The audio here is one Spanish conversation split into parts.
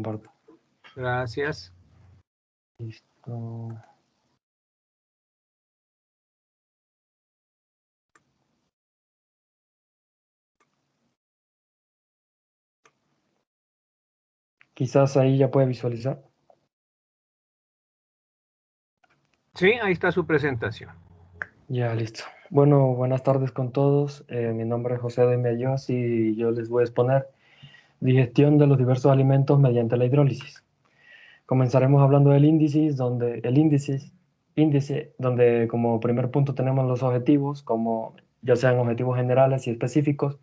comparto. Gracias. Listo. Quizás ahí ya puede visualizar. Sí, ahí está su presentación. Ya, listo. Bueno, buenas tardes con todos. Mi nombre es José de Mellos y yo les voy a exponer digestión de los diversos alimentos mediante la hidrólisis. Comenzaremos hablando del índice, donde como primer punto tenemos los objetivos, como ya sean objetivos generales y específicos.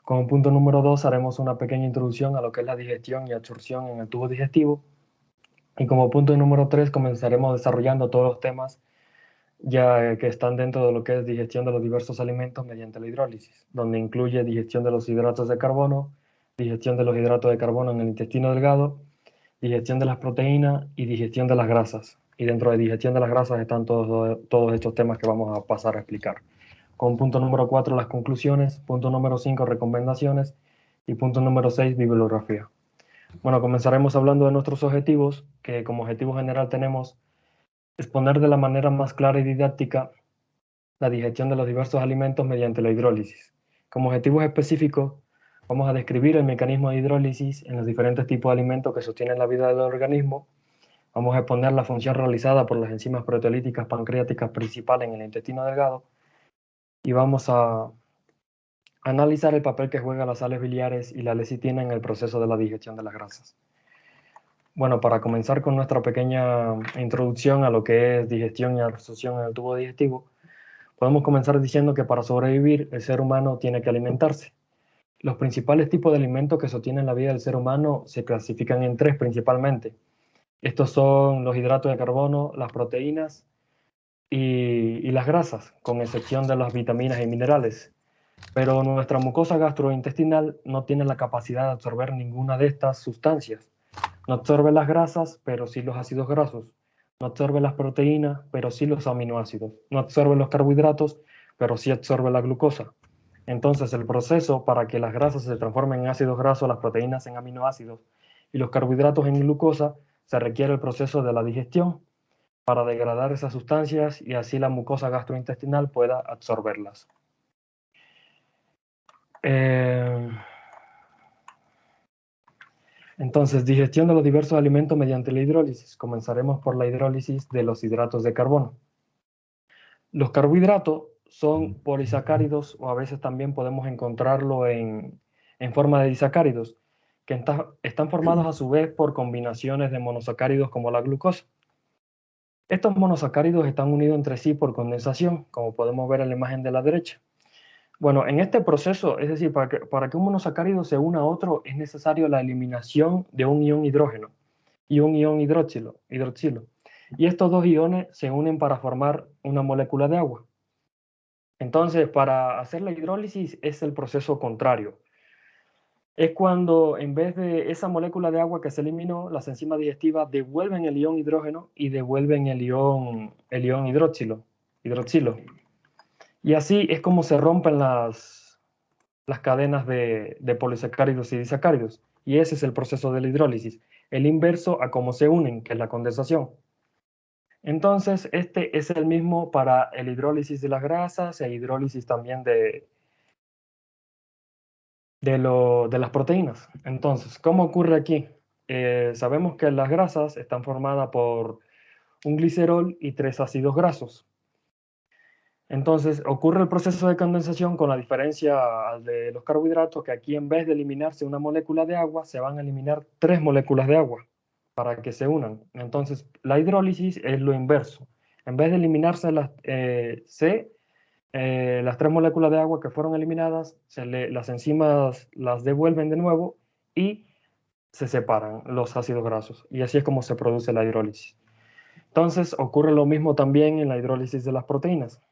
Como punto número 2 haremos una pequeña introducción a lo que es la digestión y absorción en el tubo digestivo. Y como punto número 3 comenzaremos desarrollando todos los temas ya que están dentro de lo que es digestión de los diversos alimentos mediante la hidrólisis, donde incluye digestión de los hidratos de carbono, digestión de los hidratos de carbono en el intestino delgado, digestión de las proteínas y digestión de las grasas. Y dentro de digestión de las grasas están todos estos temas que vamos a pasar a explicar. Con punto número 4, las conclusiones, punto número 5, recomendaciones y punto número 6, bibliografía. Bueno, comenzaremos hablando de nuestros objetivos, que como objetivo general tenemos exponer de la manera más clara y didáctica la digestión de los diversos alimentos mediante la hidrólisis. Como objetivos específicos, vamos a describir el mecanismo de hidrólisis en los diferentes tipos de alimentos que sostienen la vida del organismo. Vamos a exponer la función realizada por las enzimas proteolíticas pancreáticas principales en el intestino delgado y vamos a analizar el papel que juegan las sales biliares y la lecitina en el proceso de la digestión de las grasas. Bueno, para comenzar con nuestra pequeña introducción a lo que es digestión y absorción en el tubo digestivo, podemos comenzar diciendo que para sobrevivir el ser humano tiene que alimentarse. Los principales tipos de alimentos que sostienen la vida del ser humano se clasifican en tres principalmente. Estos son los hidratos de carbono, las proteínas y las grasas, con excepción de las vitaminas y minerales. Pero nuestra mucosa gastrointestinal no tiene la capacidad de absorber ninguna de estas sustancias. No absorbe las grasas, pero sí los ácidos grasos. No absorbe las proteínas, pero sí los aminoácidos. No absorbe los carbohidratos, pero sí absorbe la glucosa. Entonces, el proceso para que las grasas se transformen en ácidos grasos, las proteínas en aminoácidos y los carbohidratos en glucosa, se requiere el proceso de la digestión para degradar esas sustancias y así la mucosa gastrointestinal pueda absorberlas. Entonces, digestión de los diversos alimentos mediante la hidrólisis. Comenzaremos por la hidrólisis de los hidratos de carbono. Los carbohidratos son polisacáridos o a veces también podemos encontrarlo en forma de disacáridos, que están formados a su vez por combinaciones de monosacáridos como la glucosa. Estos monosacáridos están unidos entre sí por condensación, como podemos ver en la imagen de la derecha. Bueno, en este proceso, es decir, para que un monosacárido se una a otro, es necesario la eliminación de un ion hidrógeno y un ion hidroxilo. Y estos dos iones se unen para formar una molécula de agua. Entonces, para hacer la hidrólisis es el proceso contrario. Es cuando en vez de esa molécula de agua que se eliminó, las enzimas digestivas devuelven el ion hidrógeno y devuelven el ion hidroxilo. Y así es como se rompen las cadenas de polisacáridos y disacáridos. Y ese es el proceso de la hidrólisis. El inverso a cómo se unen, que es la condensación. Entonces, este es el mismo para el hidrólisis de las grasas e hidrólisis también de las proteínas. Entonces, ¿cómo ocurre aquí? Sabemos que las grasas están formadas por un glicerol y 3 ácidos grasos. Entonces, ocurre el proceso de condensación con la diferencia de los carbohidratos, que aquí en vez de eliminarse una molécula de agua, se van a eliminar 3 moléculas de agua para que se unan. Entonces, la hidrólisis es lo inverso. En vez de eliminarse las 3 moléculas de agua que fueron eliminadas, las enzimas las devuelven de nuevo y se separan los ácidos grasos. Y así es como se produce la hidrólisis. Entonces, ocurre lo mismo también en la hidrólisis de las proteínas.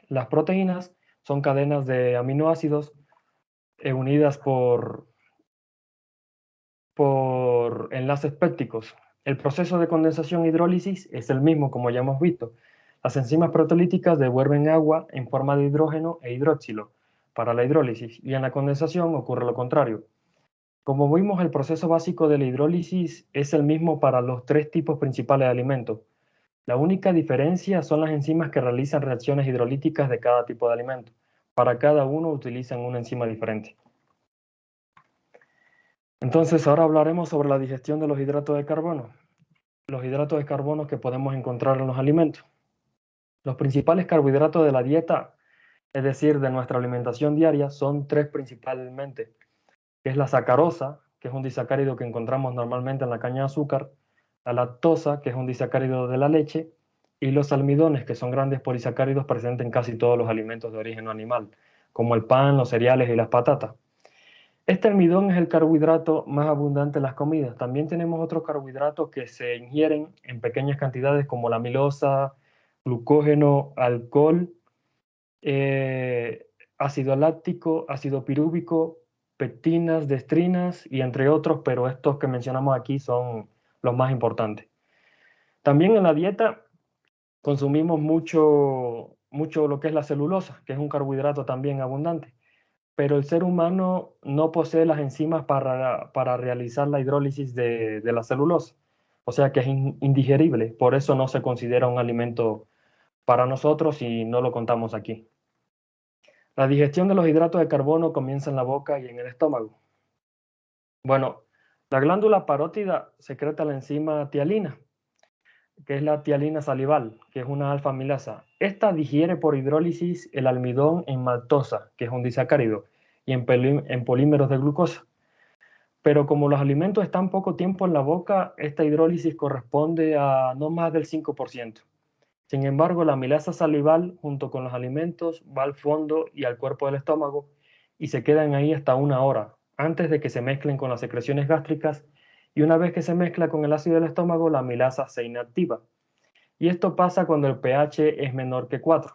Las proteínas son cadenas de aminoácidos unidas por enlaces pépticos. El proceso de condensación e hidrólisis es el mismo, como ya hemos visto. Las enzimas proteolíticas devuelven agua en forma de hidrógeno e hidroxilo para la hidrólisis, y en la condensación ocurre lo contrario. Como vimos, el proceso básico de la hidrólisis es el mismo para los tres tipos principales de alimentos. La única diferencia son las enzimas que realizan reacciones hidrolíticas de cada tipo de alimento. Para cada uno utilizan una enzima diferente. Entonces, ahora hablaremos sobre la digestión de los hidratos de carbono. Los hidratos de carbono que podemos encontrar en los alimentos. Los principales carbohidratos de la dieta, es decir, de nuestra alimentación diaria, son tres principalmente, que es la sacarosa, que es un disacárido que encontramos normalmente en la caña de azúcar, la lactosa, que es un disacárido de la leche, y los almidones, que son grandes polisacáridos presentes en casi todos los alimentos de origen animal, como el pan, los cereales y las patatas. Este almidón es el carbohidrato más abundante en las comidas. También tenemos otros carbohidratos que se ingieren en pequeñas cantidades como la amilosa, glucógeno, alcohol, ácido láctico, ácido pirúvico, pectinas, destrinas y entre otros, pero estos que mencionamos aquí son los más importantes. También en la dieta consumimos mucho lo que es la celulosa, que es un carbohidrato también abundante, pero el ser humano no posee las enzimas para realizar la hidrólisis de la celulosa, o sea que es indigerible, por eso no se considera un alimento para nosotros y no lo contamos aquí. La digestión de los hidratos de carbono comienza en la boca y en el estómago. Bueno, la glándula parótida secreta la enzima tialina, que es la tialina salival, que es una alfa-amilasa. Esta digiere por hidrólisis el almidón en maltosa, que es un disacárido, y en polímeros de glucosa. Pero como los alimentos están poco tiempo en la boca, esta hidrólisis corresponde a no más del 5%. Sin embargo, la amilasa salival, junto con los alimentos, va al fondo y al cuerpo del estómago y se quedan ahí hasta 1 hora, antes de que se mezclen con las secreciones gástricas, y una vez que se mezcla con el ácido del estómago, la amilasa se inactiva. Y esto pasa cuando el pH es menor que 4.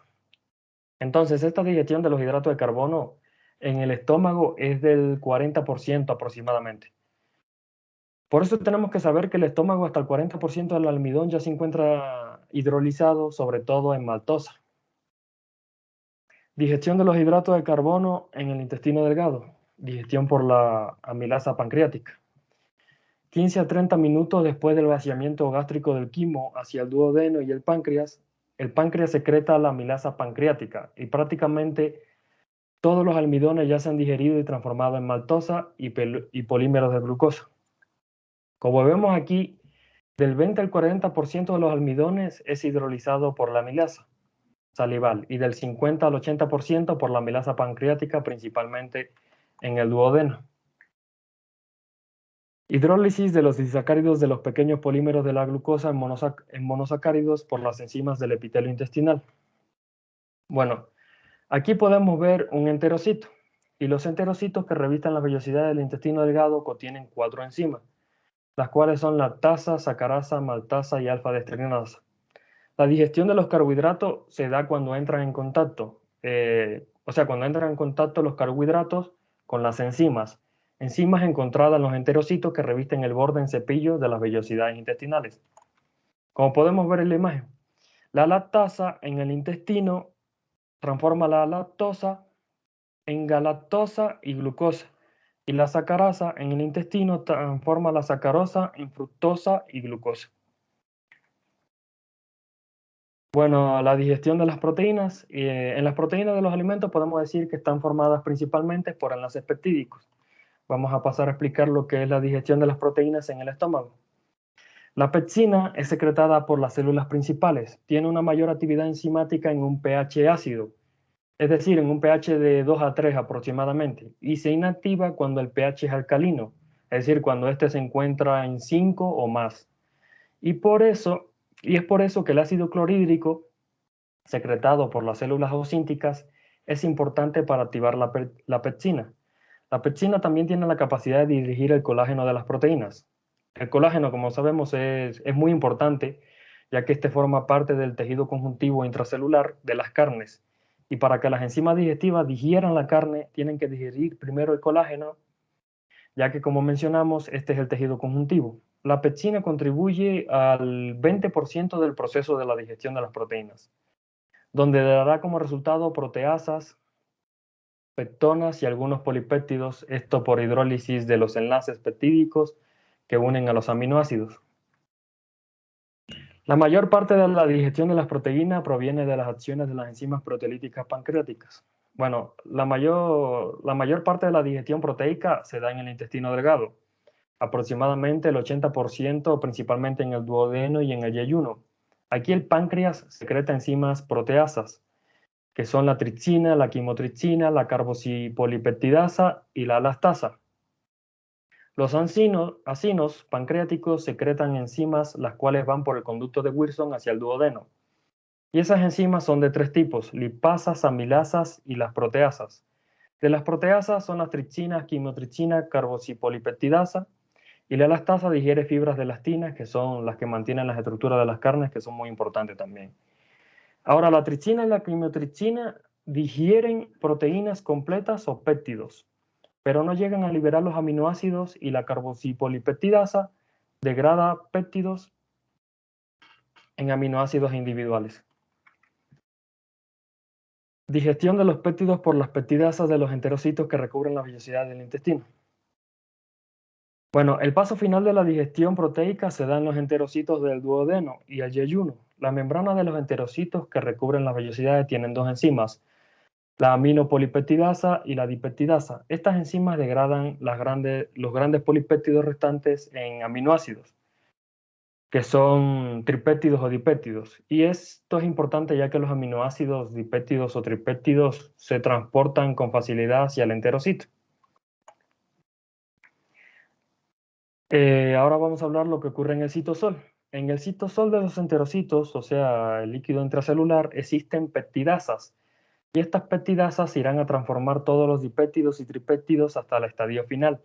Entonces, esta digestión de los hidratos de carbono en el estómago es del 40% aproximadamente. Por eso tenemos que saber que el estómago, hasta el 40% del almidón ya se encuentra hidrolizado, sobre todo en maltosa. Digestión de los hidratos de carbono en el intestino delgado. Digestión por la amilasa pancreática. 15 a 30 minutos después del vaciamiento gástrico del quimo hacia el duodeno y el páncreas secreta la amilasa pancreática y prácticamente todos los almidones ya se han digerido y transformado en maltosa y polímeros de glucosa. Como vemos aquí, del 20 al 40% de los almidones es hidrolizado por la amilasa salival y del 50 al 80% por la amilasa pancreática, principalmente en el duodeno. Hidrólisis de los disacáridos de los pequeños polímeros de la glucosa en monosacáridos por las enzimas del epitelio intestinal. Bueno, aquí podemos ver un enterocito, y los enterocitos que revisten la vellosidad del intestino delgado contienen 4 enzimas, las cuales son lactasa, sacarasa, maltasa y alfa-destrinasa. La digestión de los carbohidratos se da cuando entran en contacto, cuando entran en contacto los carbohidratos con las enzimas encontradas en los enterocitos que revisten el borde en cepillo de las vellosidades intestinales. Como podemos ver en la imagen, la lactasa en el intestino transforma la lactosa en galactosa y glucosa, y la sacarasa en el intestino transforma la sacarosa en fructosa y glucosa. Bueno, la digestión de las proteínas. En las proteínas de los alimentos podemos decir que están formadas principalmente por enlaces peptídicos. Vamos a pasar a explicar lo que es la digestión de las proteínas en el estómago. La pepsina es secretada por las células principales. Tiene una mayor actividad enzimática en un pH ácido, es decir, en un pH de 2 a 3 aproximadamente, y se inactiva cuando el pH es alcalino, es decir, cuando éste se encuentra en 5 o más. Y es por eso que el ácido clorhídrico secretado por las células osínticas es importante para activar la pepsina. La pepsina también tiene la capacidad de dirigir el colágeno de las proteínas. El colágeno, como sabemos, es muy importante, ya que este forma parte del tejido conjuntivo intracelular de las carnes. Y para que las enzimas digestivas digieran la carne, tienen que digerir primero el colágeno, ya que, como mencionamos, este es el tejido conjuntivo. La pepsina contribuye al 20% del proceso de la digestión de las proteínas, donde dará como resultado proteasas, pectonas y algunos polipéptidos, esto por hidrólisis de los enlaces peptídicos que unen a los aminoácidos. La mayor parte de la digestión de las proteínas proviene de las acciones de las enzimas proteolíticas pancreáticas. Bueno, la mayor parte de la digestión proteica se da en el intestino delgado, aproximadamente el 80%, principalmente en el duodeno y en el yeyuno. Aquí el páncreas secreta enzimas proteasas, que son la tripsina, la quimotripsina, la carboxipolipeptidasa y la lactasa. Los acinos pancreáticos secretan enzimas las cuales van por el conducto de Wilson hacia el duodeno. Y esas enzimas son de tres tipos: lipasas, amilasas y las proteasas. De las proteasas son las tripsina, quimotripsina, carboxipolipeptidasa, y la lactasa digiere fibras de elastina, que son las que mantienen las estructuras de las carnes, que son muy importantes también. Ahora, la tripsina y la quimotripsina digieren proteínas completas o péptidos, pero no llegan a liberar los aminoácidos, y la carboxipolipeptidasa degrada péptidos en aminoácidos individuales. Digestión de los péptidos por las peptidasas de los enterocitos que recubren la vellosidad del intestino. Bueno, el paso final de la digestión proteica se da en los enterocitos del duodeno y el yeyuno. La membrana de los enterocitos que recubren las vellosidades tienen dos enzimas, la aminopolipeptidasa y la dipeptidasa. Estas enzimas degradan los grandes polipéptidos restantes en aminoácidos, que son tripéptidos o dipéptidos. Y esto es importante ya que los aminoácidos dipéptidos o tripéptidos se transportan con facilidad hacia el enterocito. Ahora vamos a hablar lo que ocurre en el citosol. En el citosol de los enterocitos, o sea, el líquido intracelular, existen peptidasas. Y estas peptidasas irán a transformar todos los dipéptidos y tripéptidos hasta el estadio final.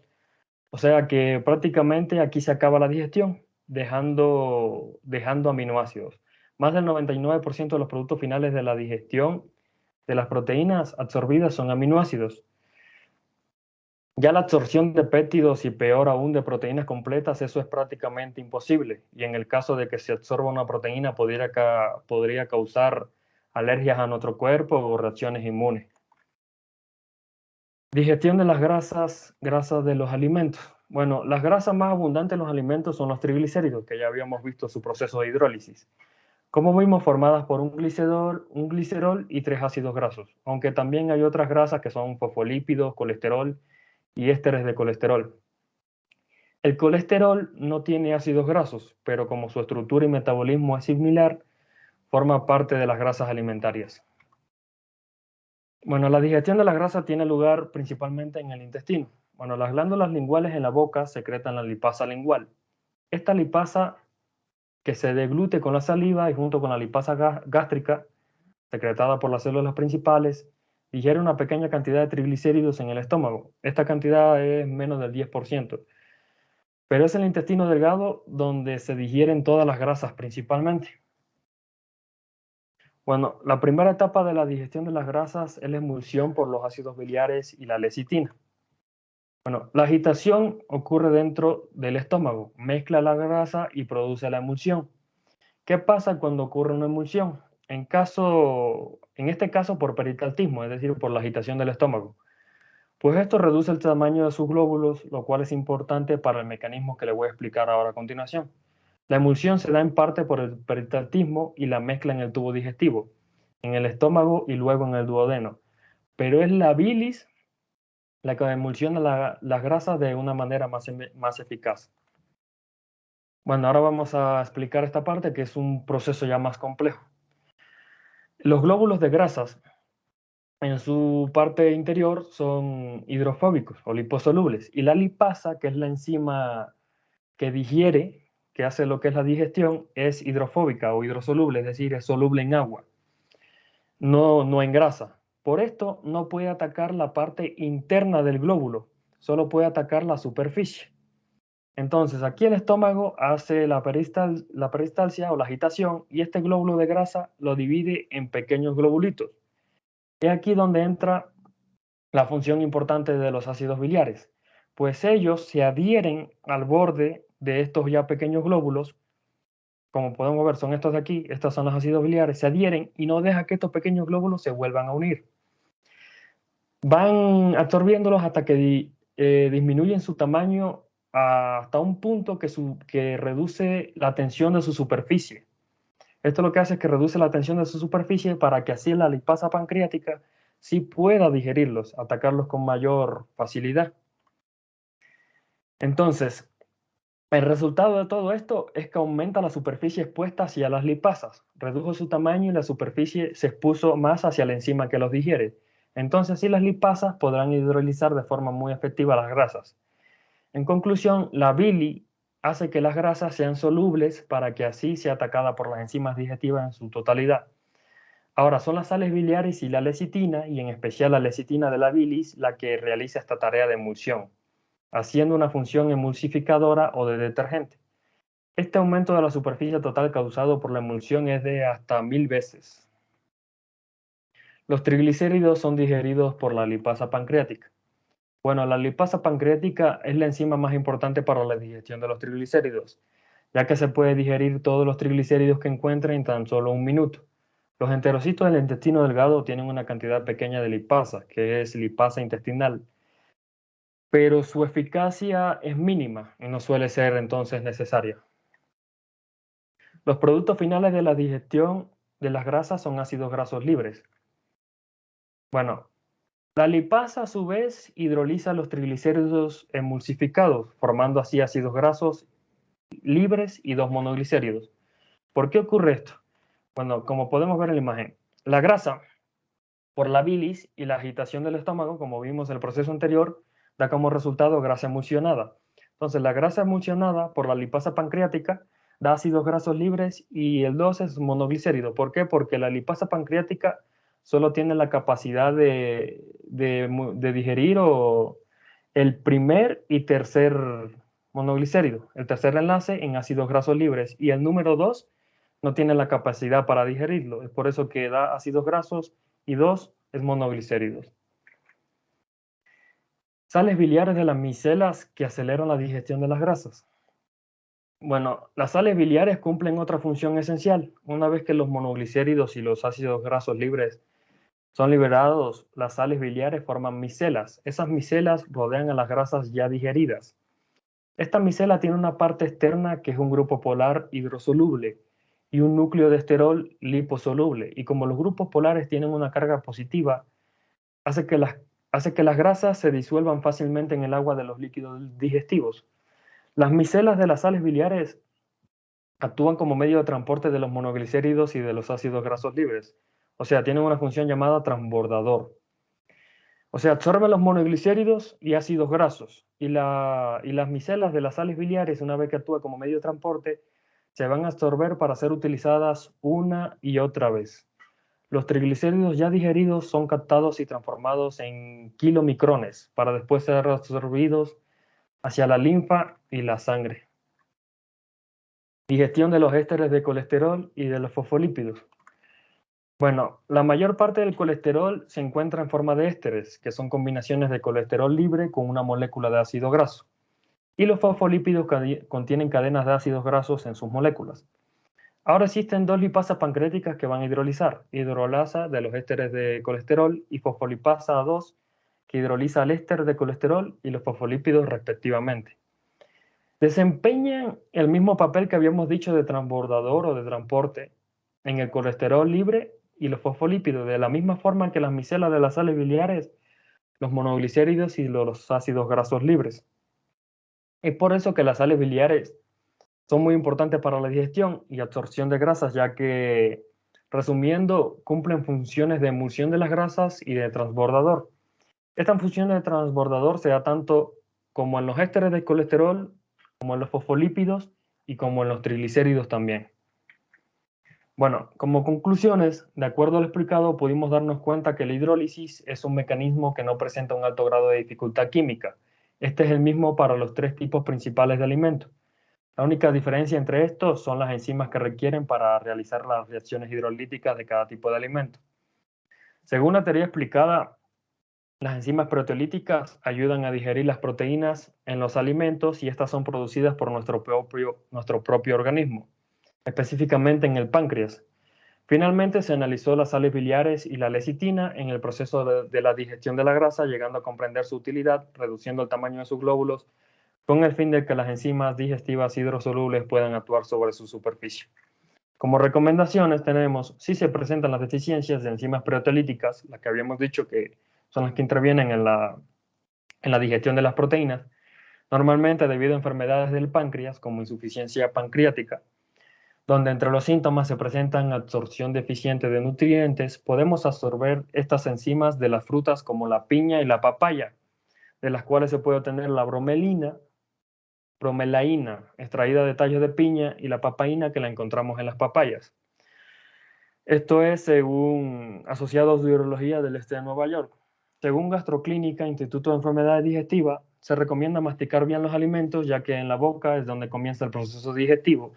O sea que prácticamente aquí se acaba la digestión, dejando aminoácidos. Más del 99% de los productos finales de la digestión de las proteínas absorbidas son aminoácidos. Ya la absorción de péptidos y peor aún de proteínas completas, eso es prácticamente imposible. Y en el caso de que se absorba una proteína, podría causar alergias a nuestro cuerpo o reacciones inmunes. Digestión de las grasas de los alimentos. Bueno, las grasas más abundantes en los alimentos son los triglicéridos, que ya habíamos visto su proceso de hidrólisis. Como vimos, formadas por un glicerol y tres ácidos grasos, aunque también hay otras grasas que son fosfolípidos, colesterol y ésteres de colesterol. El colesterol no tiene ácidos grasos, pero como su estructura y metabolismo es similar, forma parte de las grasas alimentarias. Bueno, la digestión de la grasa tiene lugar principalmente en el intestino. Bueno, las glándulas linguales en la boca secretan la lipasa lingual. Esta lipasa, que se deglute con la saliva y junto con la lipasa gástrica, secretada por las células principales, digiere una pequeña cantidad de triglicéridos en el estómago. Esta cantidad es menos del 10%. Pero es en el intestino delgado donde se digieren todas las grasas principalmente. Bueno, la primera etapa de la digestión de las grasas es la emulsión por los ácidos biliares y la lecitina. Bueno, la agitación ocurre dentro del estómago, mezcla la grasa y produce la emulsión. ¿Qué pasa cuando ocurre una emulsión? En este caso por peristaltismo, es decir, por la agitación del estómago. Pues esto reduce el tamaño de sus glóbulos, lo cual es importante para el mecanismo que le voy a explicar ahora a continuación. La emulsión se da en parte por el peristaltismo y la mezcla en el tubo digestivo, en el estómago y luego en el duodeno. Pero es la bilis la que emulsiona las grasas de una manera más eficaz. Bueno, ahora vamos a explicar esta parte, que es un proceso ya más complejo. Los glóbulos de grasas en su parte interior son hidrofóbicos o liposolubles, y la lipasa, que es la enzima que digiere, que hace lo que es la digestión, es hidrofóbica o hidrosoluble, es decir, es soluble en agua, no en grasa. Por esto no puede atacar la parte interna del glóbulo, solo puede atacar la superficie. Entonces, aquí el estómago hace la peristalsia o la agitación, y este glóbulo de grasa lo divide en pequeños globulitos. Es aquí donde entra la función importante de los ácidos biliares, pues ellos se adhieren al borde de estos ya pequeños glóbulos. Como podemos ver, son estos de aquí, estos son los ácidos biliares, se adhieren y no deja que estos pequeños glóbulos se vuelvan a unir. van absorbiéndolos hasta que disminuyen su tamaño hasta un punto que reduce la tensión de su superficie. Esto lo que hace es que reduce la tensión de su superficie para que así la lipasa pancreática sí pueda digerirlos, atacarlos con mayor facilidad. Entonces, el resultado de todo esto es que aumenta la superficie expuesta hacia las lipasas, redujo su tamaño y la superficie se expuso más hacia la enzima que los digiere. Entonces, así las lipasas podrán hidrolizar de forma muy efectiva las grasas. En conclusión, la bili hace que las grasas sean solubles para que así sea atacada por las enzimas digestivas en su totalidad. Ahora, son las sales biliares y la lecitina, y en especial la lecitina de la bilis, la que realiza esta tarea de emulsión, haciendo una función emulsificadora o de detergente. Este aumento de la superficie total causado por la emulsión es de hasta 1000 veces. Los triglicéridos son digeridos por la lipasa pancreática. Bueno, la lipasa pancreática es la enzima más importante para la digestión de los triglicéridos, ya que se puede digerir todos los triglicéridos que encuentre en tan solo un minuto. Los enterocitos del intestino delgado tienen una cantidad pequeña de lipasa, que es lipasa intestinal, pero su eficacia es mínima y no suele ser entonces necesaria. Los productos finales de la digestión de las grasas son ácidos grasos libres. Bueno, la lipasa a su vez hidroliza los triglicéridos emulsificados, formando así ácidos grasos libres y dos monoglicéridos. ¿Por qué ocurre esto? Bueno, como podemos ver en la imagen, la grasa, por la bilis y la agitación del estómago, como vimos en el proceso anterior, da como resultado grasa emulsionada. Entonces, la grasa emulsionada por la lipasa pancreática da ácidos grasos libres y el 2 es monoglicérido. ¿Por qué? Porque la lipasa pancreática solo tiene la capacidad de digerir el primer y tercer monoglicérido, el tercer enlace en ácidos grasos libres, y el número 2 no tiene la capacidad para digerirlo. Es por eso que da ácidos grasos y 2 es monoglicéridos. Sales biliares de las micelas que aceleran la digestión de las grasas. Bueno, las sales biliares cumplen otra función esencial. Una vez que los monoglicéridos y los ácidos grasos libres son liberados, las sales biliares forman micelas. Esas micelas rodean a las grasas ya digeridas. Esta micela tiene una parte externa que es un grupo polar hidrosoluble y un núcleo de esterol liposoluble. Y como los grupos polares tienen una carga positiva, hace que las grasas se disuelvan fácilmente en el agua de los líquidos digestivos. Las micelas de las sales biliares actúan como medio de transporte de los monoglicéridos y de los ácidos grasos libres. O sea, tienen una función llamada transbordador. O sea, absorben los monoglicéridos y ácidos grasos. Y las micelas de las sales biliares, una vez que actúa como medio de transporte, se van a absorber para ser utilizadas una y otra vez. Los triglicéridos ya digeridos son captados y transformados en kilomicrones para después ser absorbidos hacia la linfa y la sangre. Digestión de los ésteres de colesterol y de los fosfolípidos. Bueno, la mayor parte del colesterol se encuentra en forma de ésteres, que son combinaciones de colesterol libre con una molécula de ácido graso. Y los fosfolípidos contienen cadenas de ácidos grasos en sus moléculas. Ahora existen dos lipasas pancreáticas que van a hidrolizar, hidrolasa de los ésteres de colesterol y fosfolipasa 2, que hidroliza el éster de colesterol y los fosfolípidos respectivamente. Desempeñan el mismo papel que habíamos dicho de transbordador o de transporte en el colesterol libre y los fosfolípidos, de la misma forma que las micelas de las sales biliares, los monoglicéridos y los ácidos grasos libres. Es por eso que las sales biliares son muy importantes para la digestión y absorción de grasas, ya que, resumiendo, cumplen funciones de emulsión de las grasas y de transbordador. Esta función de transbordador se da tanto como en los ésteres de colesterol, como en los fosfolípidos y como en los triglicéridos también. Bueno, como conclusiones, de acuerdo a lo explicado, pudimos darnos cuenta que la hidrólisis es un mecanismo que no presenta un alto grado de dificultad química. Este es el mismo para los tres tipos principales de alimentos. La única diferencia entre estos son las enzimas que requieren para realizar las reacciones hidrolíticas de cada tipo de alimento. Según la teoría explicada, las enzimas proteolíticas ayudan a digerir las proteínas en los alimentos y estas son producidas por nuestro propio organismo, específicamente en el páncreas. Finalmente, se analizó las sales biliares y la lecitina en el proceso de la digestión de la grasa, llegando a comprender su utilidad, reduciendo el tamaño de sus glóbulos, con el fin de que las enzimas digestivas hidrosolubles puedan actuar sobre su superficie. Como recomendaciones tenemos, si se presentan las deficiencias de enzimas proteolíticas, las que habíamos dicho que son las que intervienen en la digestión de las proteínas, normalmente debido a enfermedades del páncreas, como insuficiencia pancreática, donde entre los síntomas se presentan absorción deficiente de nutrientes, podemos absorber estas enzimas de las frutas como la piña y la papaya, de las cuales se puede obtener la bromelaína, extraída de tallos de piña, y la papaína, que la encontramos en las papayas. Esto es según Asociados de Urología del Este de Nueva York. Según Gastroclínica, Instituto de Enfermedades Digestivas, se recomienda masticar bien los alimentos, ya que en la boca es donde comienza el proceso digestivo.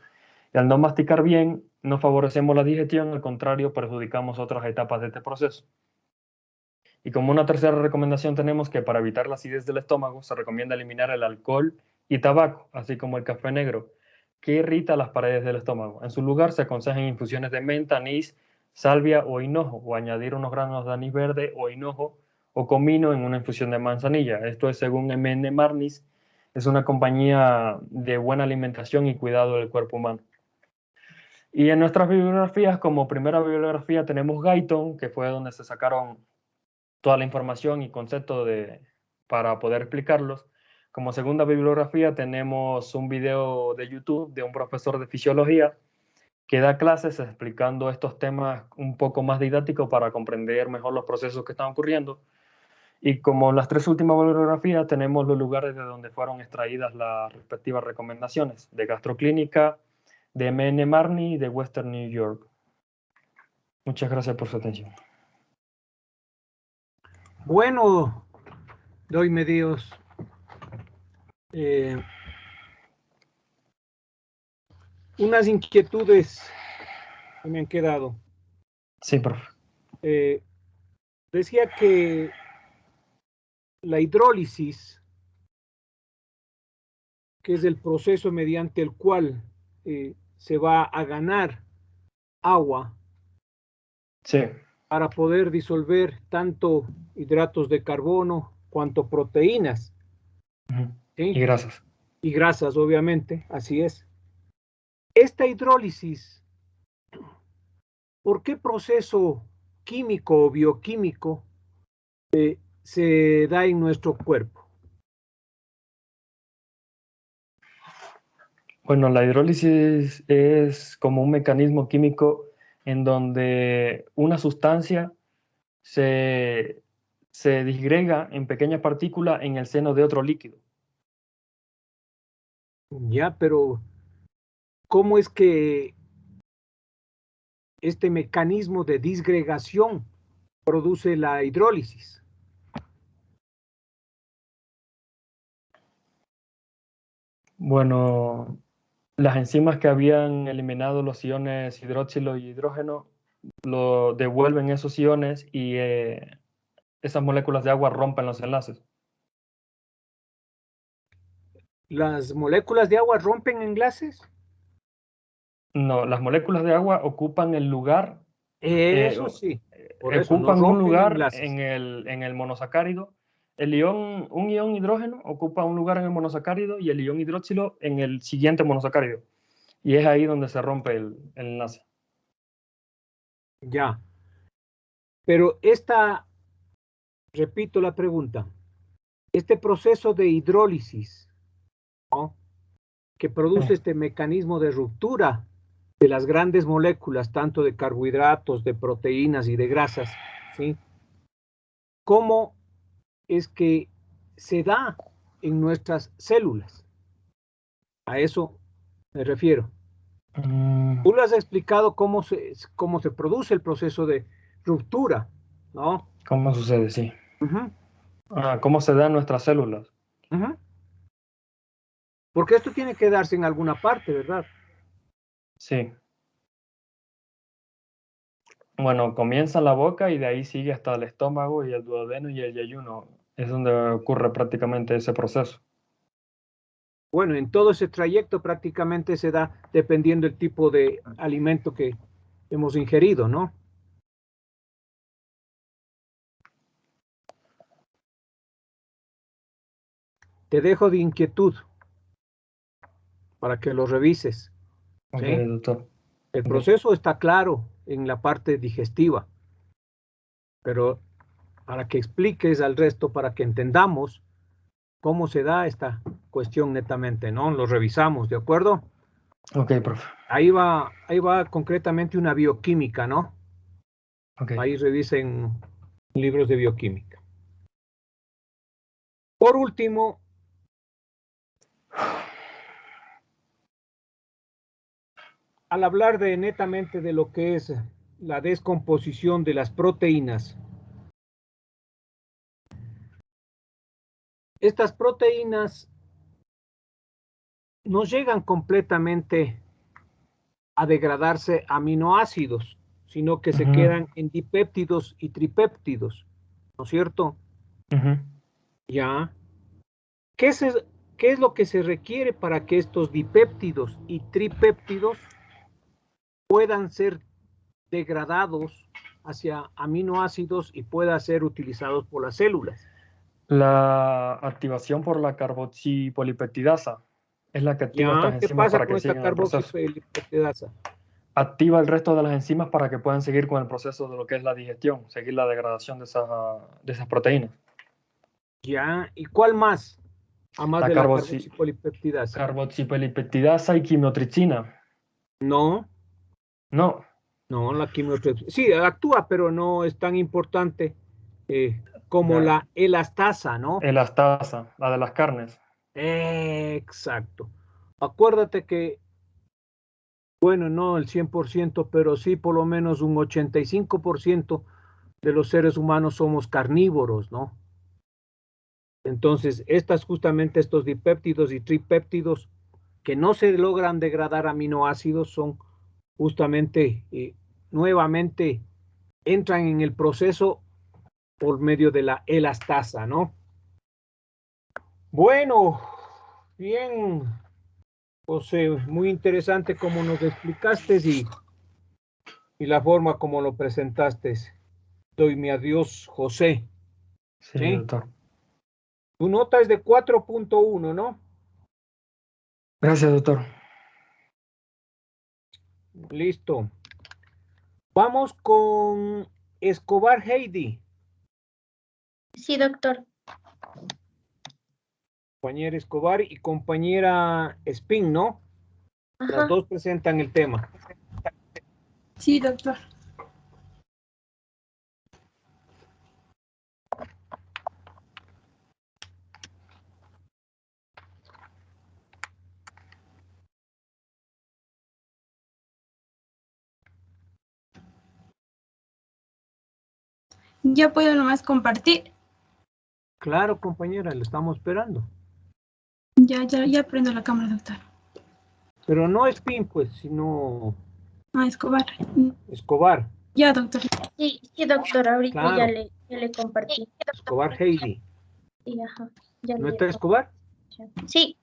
Y al no masticar bien, no favorecemos la digestión, al contrario, perjudicamos otras etapas de este proceso. Y como una tercera recomendación tenemos que para evitar la acidez del estómago, se recomienda eliminar el alcohol y tabaco, así como el café negro, que irrita las paredes del estómago. En su lugar se aconsejan infusiones de menta, anís, salvia o hinojo, o añadir unos granos de anís verde o hinojo o comino en una infusión de manzanilla. Esto es según M.N. Marnis, es una compañía de buena alimentación y cuidado del cuerpo humano. Y en nuestras bibliografías, como primera bibliografía tenemos Guyton, que fue donde se sacaron toda la información y conceptos para poder explicarlos. Como segunda bibliografía tenemos un video de YouTube de un profesor de fisiología que da clases explicando estos temas un poco más didácticos para comprender mejor los procesos que están ocurriendo. Y como las tres últimas bibliografías tenemos los lugares de donde fueron extraídas las respectivas recomendaciones, de Gastroclínica, de M.N. Marni y de Western New York. Muchas gracias por su atención. Bueno, doyme Dios. Unas inquietudes que me han quedado. Sí, profe. Decía que la hidrólisis, que es el proceso mediante el cual se va a ganar agua Sí. para poder disolver tanto hidratos de carbono cuanto proteínas. ¿Sí? Y grasas. Y grasas, obviamente, así es. Esta hidrólisis, ¿por qué proceso químico o bioquímico se da en nuestro cuerpo? Bueno, la hidrólisis es como un mecanismo químico en donde una sustancia se disgrega en pequeñas partículas en el seno de otro líquido. Ya, pero ¿cómo es que este mecanismo de disgregación produce la hidrólisis? Bueno, las enzimas que habían eliminado los iones hidroxilo y hidrógeno lo devuelven esos iones y esas moléculas de agua rompen los enlaces. ¿Las moléculas de agua rompen enlaces? No, las moléculas de agua ocupan el lugar, Eso sí, por eso no ocupan un rompen lugar enlaces. en el monosacárido. Un ion hidrógeno ocupa un lugar en el monosacárido y el ion hidroxilo en el siguiente monosacárido. Y es ahí donde se rompe el enlace. Ya. Pero repito la pregunta, este proceso de hidrólisis, ¿no?, que produce este mecanismo de ruptura de las grandes moléculas, tanto de carbohidratos, de proteínas y de grasas, ¿sí? ¿Cómo es que se da en nuestras células? A eso me refiero. Tú lo has explicado cómo se produce el proceso de ruptura, ¿no? ¿Cómo sucede? Sí. Uh-huh. ¿Cómo se dan nuestras células? Uh-huh. Porque esto tiene que darse en alguna parte, ¿verdad? Sí. Bueno, comienza en la boca y de ahí sigue hasta el estómago y el duodeno y el yeyuno. Es donde ocurre prácticamente ese proceso. Bueno, en todo ese trayecto prácticamente se da dependiendo del tipo de alimento que hemos ingerido, ¿no? Te dejo de inquietud para que lo revises. Ok, ¿Sí? doctor. El Ok. proceso está claro en la parte digestiva, pero para que expliques al resto, para que entendamos cómo se da esta cuestión netamente, ¿no? Lo revisamos, ¿de acuerdo? Ok, profe. Ahí va concretamente una bioquímica, ¿no? Ok. Ahí revisen libros de bioquímica. Por último, al hablar de netamente de lo que es la descomposición de las proteínas, estas proteínas no llegan completamente a degradarse aminoácidos, sino que se Ujú, quedan en dipéptidos y tripéptidos, ¿no es cierto? ujú. Ya. ¿Qué, ¿Qué es lo que se requiere para que estos dipéptidos y tripéptidos puedan ser degradados hacia aminoácidos y puedan ser utilizados por las células? La activación por la carboxipolipeptidasa es la que activa estas ¿Ya? ¿Qué enzimas pasa para con que esta sigan el proceso. carboxipeptidasa? Activa el resto de las enzimas para que puedan seguir con el proceso de lo que es la digestión, seguir la degradación de esas proteínas. ¿Ya? ¿Y cuál más? A más La de la carboxipolipeptidasa. carboxipolipeptidasa y quimiotripsina. No, No, no, la quimioterapia. Sí, actúa, pero no es tan importante como ya. la elastasa, ¿no? Elastasa, la de las carnes. Exacto. Acuérdate que, bueno, no el 100%, pero sí por lo menos un 85% de los seres humanos somos carnívoros, ¿no? Entonces, justamente estos dipéptidos y tripéptidos que no se logran degradar aminoácidos son justamente, nuevamente, entran en el proceso por medio de la elastasa, ¿no? Bueno, bien, José, muy interesante como nos explicaste y la forma como lo presentaste. Doy mi adiós, José. Sí, ¿Sí? doctor. Tu nota es de 4.1, ¿no? Gracias, doctor. Listo. Vamos con Escobar Heidi. Sí, doctor. Compañera Escobar y compañera Spin, ¿no? Las Ajá. dos presentan el tema. Sí, doctor. Ya puedo nomás compartir. Claro, compañera, lo estamos esperando. Ya prendo la cámara, doctor. Pero no Spin, pues, sino Ah, Escobar. Escobar. Ya, doctor. Sí, sí, doctor, ahorita Claro, ya le compartí. Escobar Heidi. Sí, ajá, ya ¿No le está pongo. Escobar? Sí,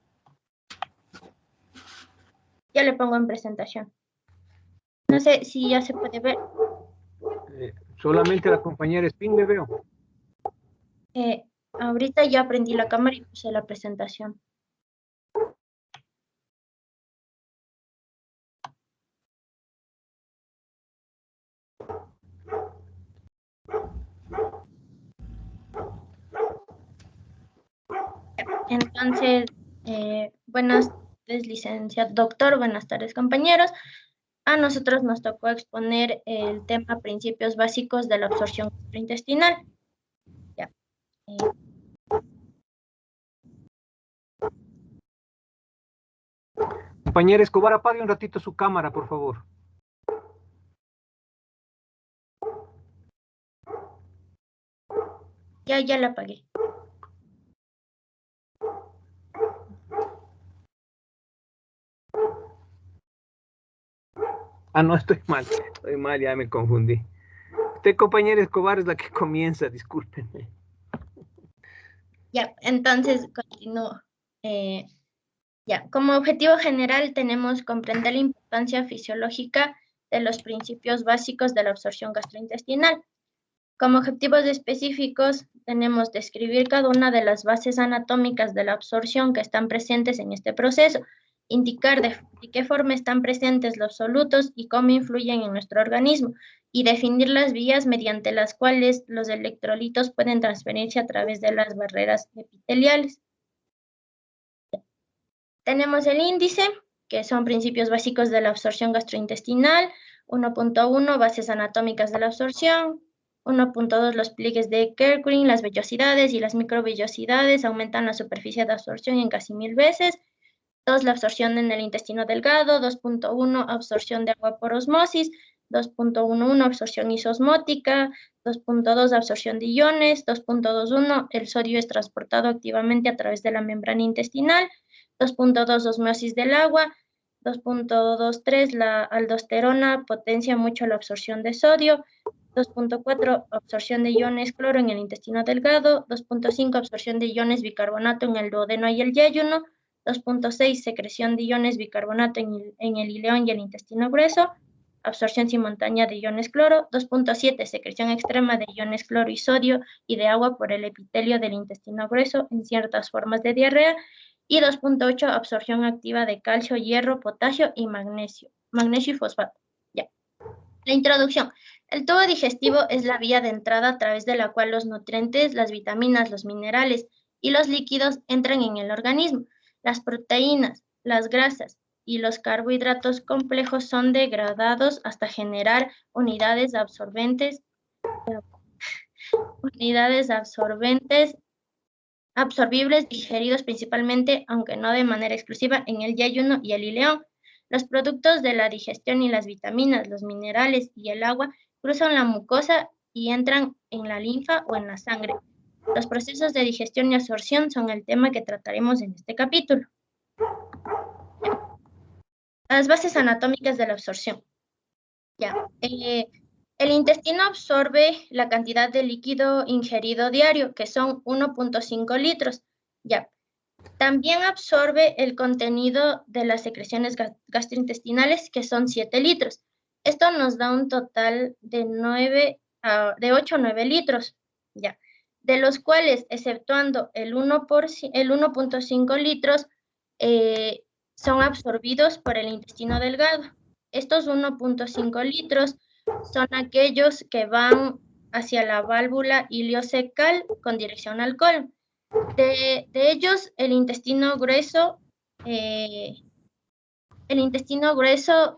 ya le pongo en presentación. No sé si ya se puede ver. Solamente la compañera Spin le veo. Ahorita ya prendí la cámara y puse la presentación. Entonces, buenas tardes, licenciado doctor, buenas tardes, compañeros. A nosotros nos tocó exponer el tema principios básicos de la absorción gastrointestinal. Ya. Compañera Escobar, apague un ratito su cámara, por favor. Ya la apagué. Ah, no, estoy mal, ya me confundí. Usted, compañera Escobar, es la que comienza, discúlpenme. Ya, entonces continúo. Ya, como objetivo general tenemos comprender la importancia fisiológica de los principios básicos de la absorción gastrointestinal. Como objetivos específicos tenemos describir cada una de las bases anatómicas de la absorción que están presentes en este proceso, indicar de qué forma están presentes los solutos y cómo influyen en nuestro organismo, y definir las vías mediante las cuales los electrolitos pueden transferirse a través de las barreras epiteliales. Tenemos el índice, que son principios básicos de la absorción gastrointestinal, 1.1, bases anatómicas de la absorción, 1.2, los pliegues de Kerckring, las vellosidades y las microvellosidades aumentan la superficie de absorción en casi 1000 veces. 2, la absorción en el intestino delgado. 2.1, absorción de agua por osmosis. 2.11, absorción isosmótica. 2.2, absorción de iones. 2.21, el sodio es transportado activamente a través de la membrana intestinal. 2.2, osmosis del agua. 2.23, la aldosterona potencia mucho la absorción de sodio. 2.4, absorción de iones cloro en el intestino delgado. 2.5, absorción de iones bicarbonato en el duodeno y el yéyuno. 2.6, secreción de iones bicarbonato en el ileón y el intestino grueso. Absorción simultánea de iones cloro. 2.7, secreción extrema de iones cloro y sodio y de agua por el epitelio del intestino grueso en ciertas formas de diarrea. Y 2.8, absorción activa de calcio, hierro, potasio y magnesio y fosfato. Ya. La introducción. El tubo digestivo es la vía de entrada a través de la cual los nutrientes, las vitaminas, los minerales y los líquidos entran en el organismo. Las proteínas, las grasas y los carbohidratos complejos son degradados hasta generar unidades absorbentes absorbibles digeridos principalmente, aunque no de manera exclusiva, en el yéyuno y el ileón. Los productos de la digestión y las vitaminas, los minerales y el agua cruzan la mucosa y entran en la linfa o en la sangre. Los procesos de digestión y absorción son el tema que trataremos en este capítulo. Las bases anatómicas de la absorción. El intestino absorbe la cantidad de líquido ingerido diario, que son 1.5 litros. También absorbe el contenido de las secreciones gastrointestinales, que son 7 litros. Esto nos da un total de 8 a 9 litros, de los cuales, exceptuando el 1.5 litros, son absorbidos por el intestino delgado. Estos 1.5 litros son aquellos que van hacia la válvula ileocecal con dirección al colon. De ellos, el intestino grueso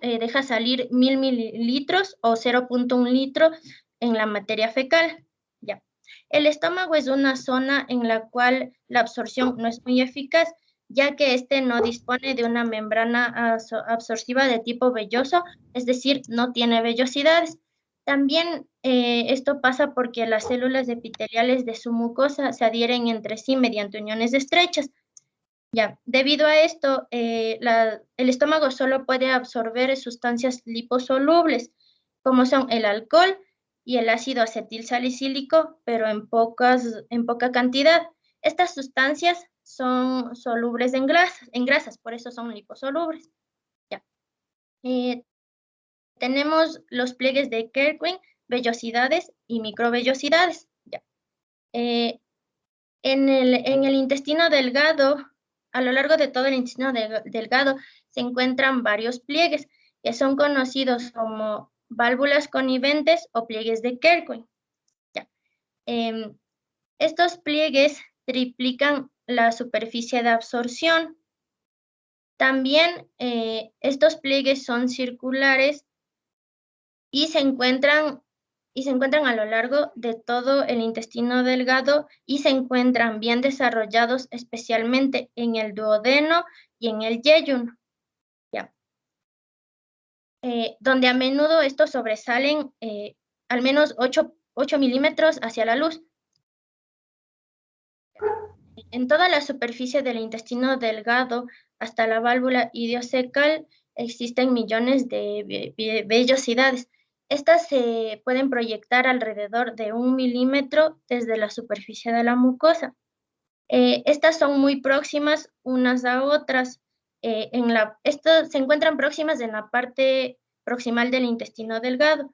deja salir 1000 mililitros o 0.1 litro en la materia fecal. El estómago es una zona en la cual la absorción no es muy eficaz, ya que este no dispone de una membrana absortiva de tipo velloso, es decir, no tiene vellosidades. También esto pasa porque las células epiteliales de su mucosa se adhieren entre sí mediante uniones estrechas. Debido a esto, el estómago solo puede absorber sustancias liposolubles, como son el alcohol y el ácido acetilsalicílico, pero en poca cantidad. Estas sustancias son solubles en grasas, por eso son liposolubles. Tenemos los pliegues de Kerckring, vellosidades y microvellosidades. En el intestino delgado, a lo largo de todo el intestino delgado, se encuentran varios pliegues que son conocidos como válvulas coniventes o pliegues de Kerckring. Estos pliegues triplican la superficie de absorción. También estos pliegues son circulares y se encuentran a lo largo de todo el intestino delgado y se encuentran bien desarrollados especialmente en el duodeno y en el yéyuno, donde a menudo estos sobresalen al menos 8 milímetros hacia la luz. En toda la superficie del intestino delgado hasta la válvula ileocecal existen millones de vellosidades. Estas se pueden proyectar alrededor de 1 milímetro desde la superficie de la mucosa. Estas son muy próximas unas a otras. Estas se encuentran próximas en la parte proximal del intestino delgado.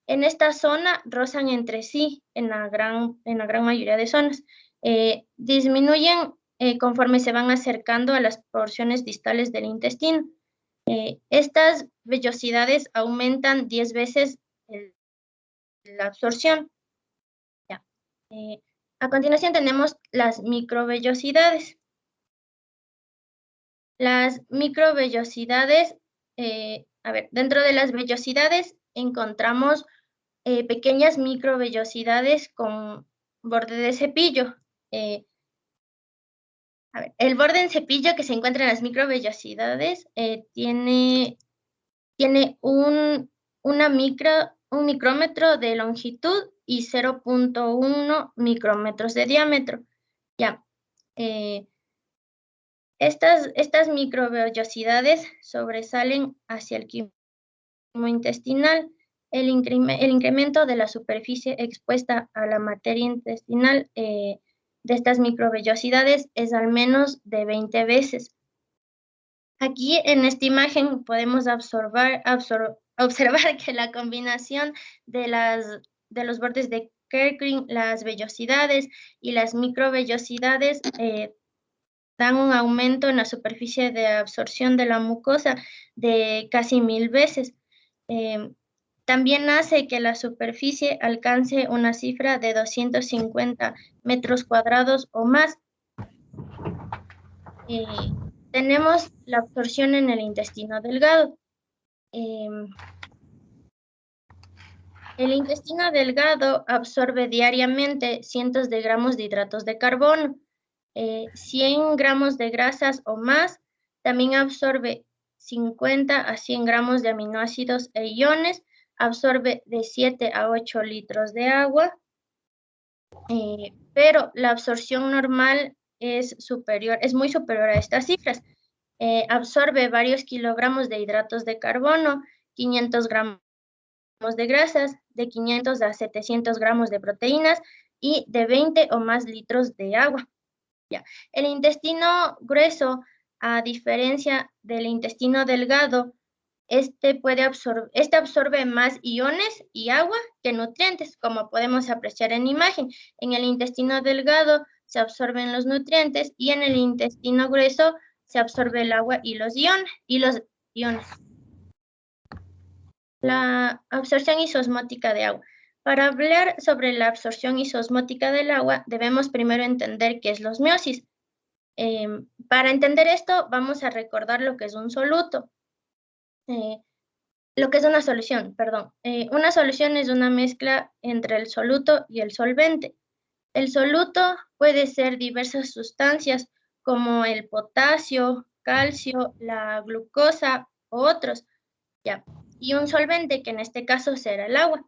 En esta zona rozan entre sí en la gran mayoría de zonas. Disminuyen conforme se van acercando a las porciones distales del intestino. Estas vellosidades aumentan 10 veces la absorción. Ya. A continuación tenemos las microvellosidades. Las microvellosidades, dentro de las vellosidades encontramos pequeñas microvellosidades con borde de cepillo. El borde en cepillo que se encuentra en las microvellosidades tiene un micrómetro de longitud y 0.1 micrómetros de diámetro. Ya. Estas microvellosidades sobresalen hacia el quimo intestinal. El incremento de la superficie expuesta a la materia intestinal de estas microvellosidades es al menos de 20 veces. Aquí en esta imagen podemos observar que la combinación de los bordes de Kerckring, las vellosidades y las microvellosidades dan un aumento en la superficie de absorción de la mucosa de casi 1000 veces. También hace que la superficie alcance una cifra de 250 metros cuadrados o más. Tenemos la absorción en el intestino delgado. El intestino delgado absorbe diariamente cientos de gramos de hidratos de carbono, 100 gramos de grasas o más. También absorbe 50 a 100 gramos de aminoácidos e iones, absorbe de 7 a 8 litros de agua, pero la absorción normal es muy superior a estas cifras. Absorbe varios kilogramos de hidratos de carbono, 500 gramos de grasas, de 500 a 700 gramos de proteínas y de 20 o más litros de agua. Ya. El intestino grueso, a diferencia del intestino delgado, este absorbe más iones y agua que nutrientes, como podemos apreciar en imagen. En el intestino delgado se absorben los nutrientes y en el intestino grueso se absorbe el agua y los iones. La absorción isosmótica de agua. Para hablar sobre la absorción isosmótica del agua, debemos primero entender qué es la osmosis. Para entender esto, vamos a recordar lo que es un soluto. Lo que es una solución, perdón. Una solución es una mezcla entre el soluto y el solvente. El soluto puede ser diversas sustancias como el potasio, calcio, la glucosa u otros, ¿ya? Y un solvente, que en este caso será el agua.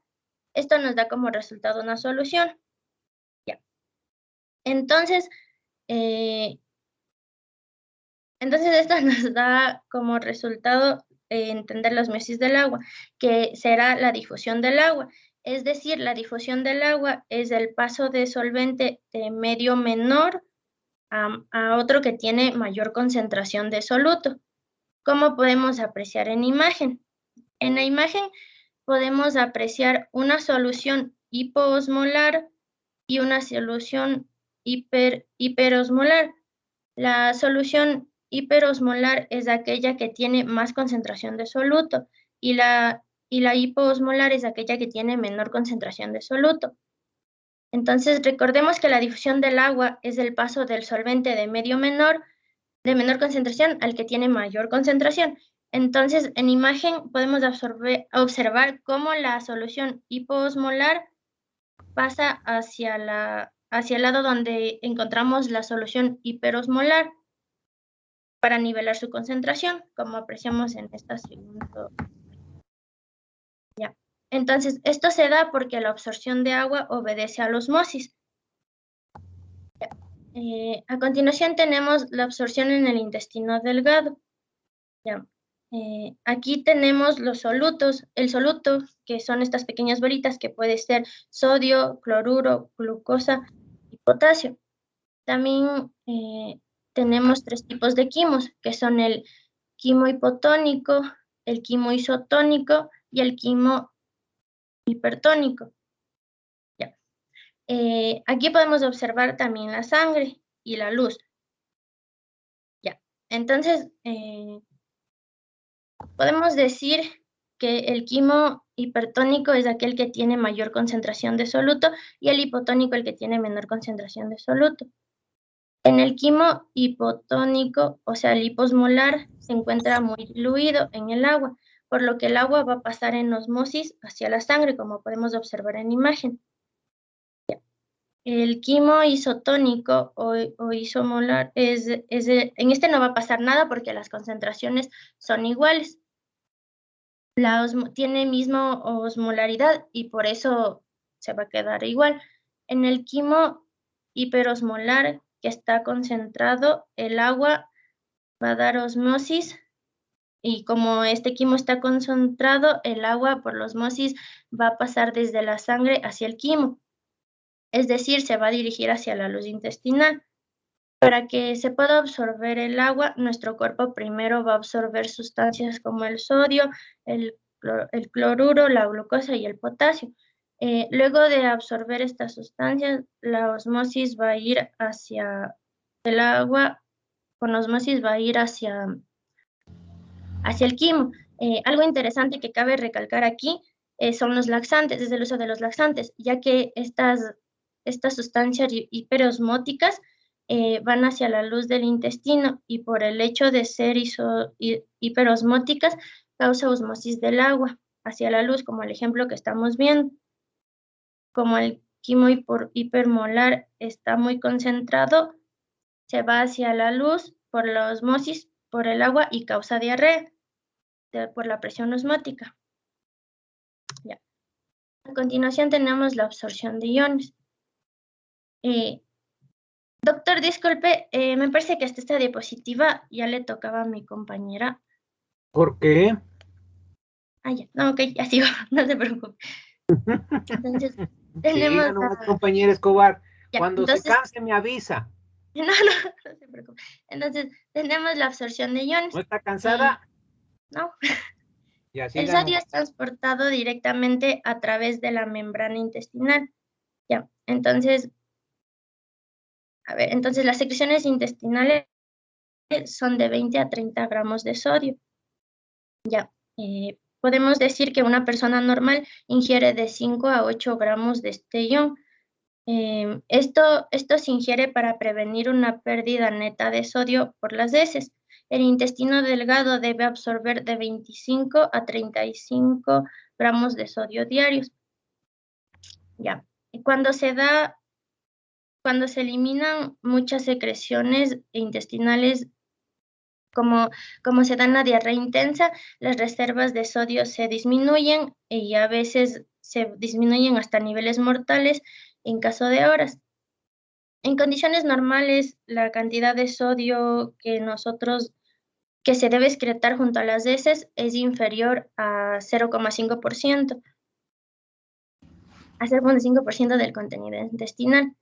Esto nos da como resultado una solución, ¿ya? Entonces esto nos da como resultado entender la osmosis del agua, que será la difusión del agua. Es decir, la difusión del agua es el paso de solvente de medio menor a otro que tiene mayor concentración de soluto. ¿Cómo podemos apreciar en imagen? En la imagen podemos apreciar una solución hipoosmolar y una solución hiperosmolar. La solución hiperosmolar es aquella que tiene más concentración de soluto y la hipoosmolar es aquella que tiene menor concentración de soluto. Entonces, recordemos que la difusión del agua es el paso del solvente de menor concentración al que tiene mayor concentración. Entonces, en imagen podemos observar cómo la solución hipoosmolar pasa hacia el lado donde encontramos la solución hiperosmolar para nivelar su concentración, como apreciamos en esta segunda. Ya. Entonces, esto se da porque la absorción de agua obedece a la osmosis. A continuación tenemos la absorción en el intestino delgado. Ya. Aquí tenemos los solutos. El soluto, que son estas pequeñas bolitas que puede ser sodio, cloruro, glucosa y potasio. También tenemos 3 tipos de quimos, que son el quimo hipotónico, el quimo isotónico y el quimo hipertónico. Ya. Aquí podemos observar también la sangre y la luz. Ya. Entonces, podemos decir que el quimo hipertónico es aquel que tiene mayor concentración de soluto y el hipotónico el que tiene menor concentración de soluto. En el quimo hipotónico, o sea, el hiposmolar, se encuentra muy diluido en el agua, por lo que el agua va a pasar en osmosis hacia la sangre, como podemos observar en imagen. El quimo isotónico o isomolar, en este no va a pasar nada porque las concentraciones son iguales. Tiene misma osmolaridad y por eso se va a quedar igual. En el quimo hiperosmolar, que está concentrado, el agua va a dar osmosis y como este quimo está concentrado, el agua por la osmosis va a pasar desde la sangre hacia el quimo, es decir, se va a dirigir hacia la luz intestinal. Para que se pueda absorber el agua, nuestro cuerpo primero va a absorber sustancias como el sodio, el cloruro, la glucosa y el potasio. Luego de absorber estas sustancias, la osmosis va a ir hacia el agua, con osmosis va a ir hacia el quimo. Algo interesante que cabe recalcar aquí son los laxantes, es el uso de los laxantes, ya que estas sustancias hiperosmóticas van hacia la luz del intestino y por el hecho de ser hiperosmóticas causa osmosis del agua hacia la luz, como el ejemplo que estamos viendo. Como el quimo hipermolar está muy concentrado, se va hacia la luz por la osmosis, por el agua y causa diarrea por la presión osmótica. Ya. A continuación tenemos la absorción de iones. Doctor, disculpe, me parece que hasta esta diapositiva ya le tocaba a mi compañera. ¿Por qué? Ah, ya, no, ok, ya sigo, no se preocupe. Entonces, tenemos Siga nomás, compañera Escobar. ya, Cuando entonces, se canse me avisa. no se preocupe. Entonces, tenemos la absorción de iones. ¿No está cansada? No. Ya, El siga sodio nomás. es transportado directamente a través de la membrana intestinal. Ya, entonces, a ver, entonces las secreciones intestinales son de 20 a 30 gramos de sodio. Ya, podemos decir que una persona normal ingiere de 5 a 8 gramos de este ion. Esto se ingiere para prevenir una pérdida neta de sodio por las heces. El intestino delgado debe absorber de 25 a 35 gramos de sodio diarios. Ya, y cuando se eliminan muchas secreciones intestinales, como se da en la diarrea intensa, las reservas de sodio se disminuyen y a veces se disminuyen hasta niveles mortales en caso de horas. En condiciones normales, la cantidad de sodio que se debe excretar junto a las heces es inferior a 0,5%, a 0,5% del contenido intestinal.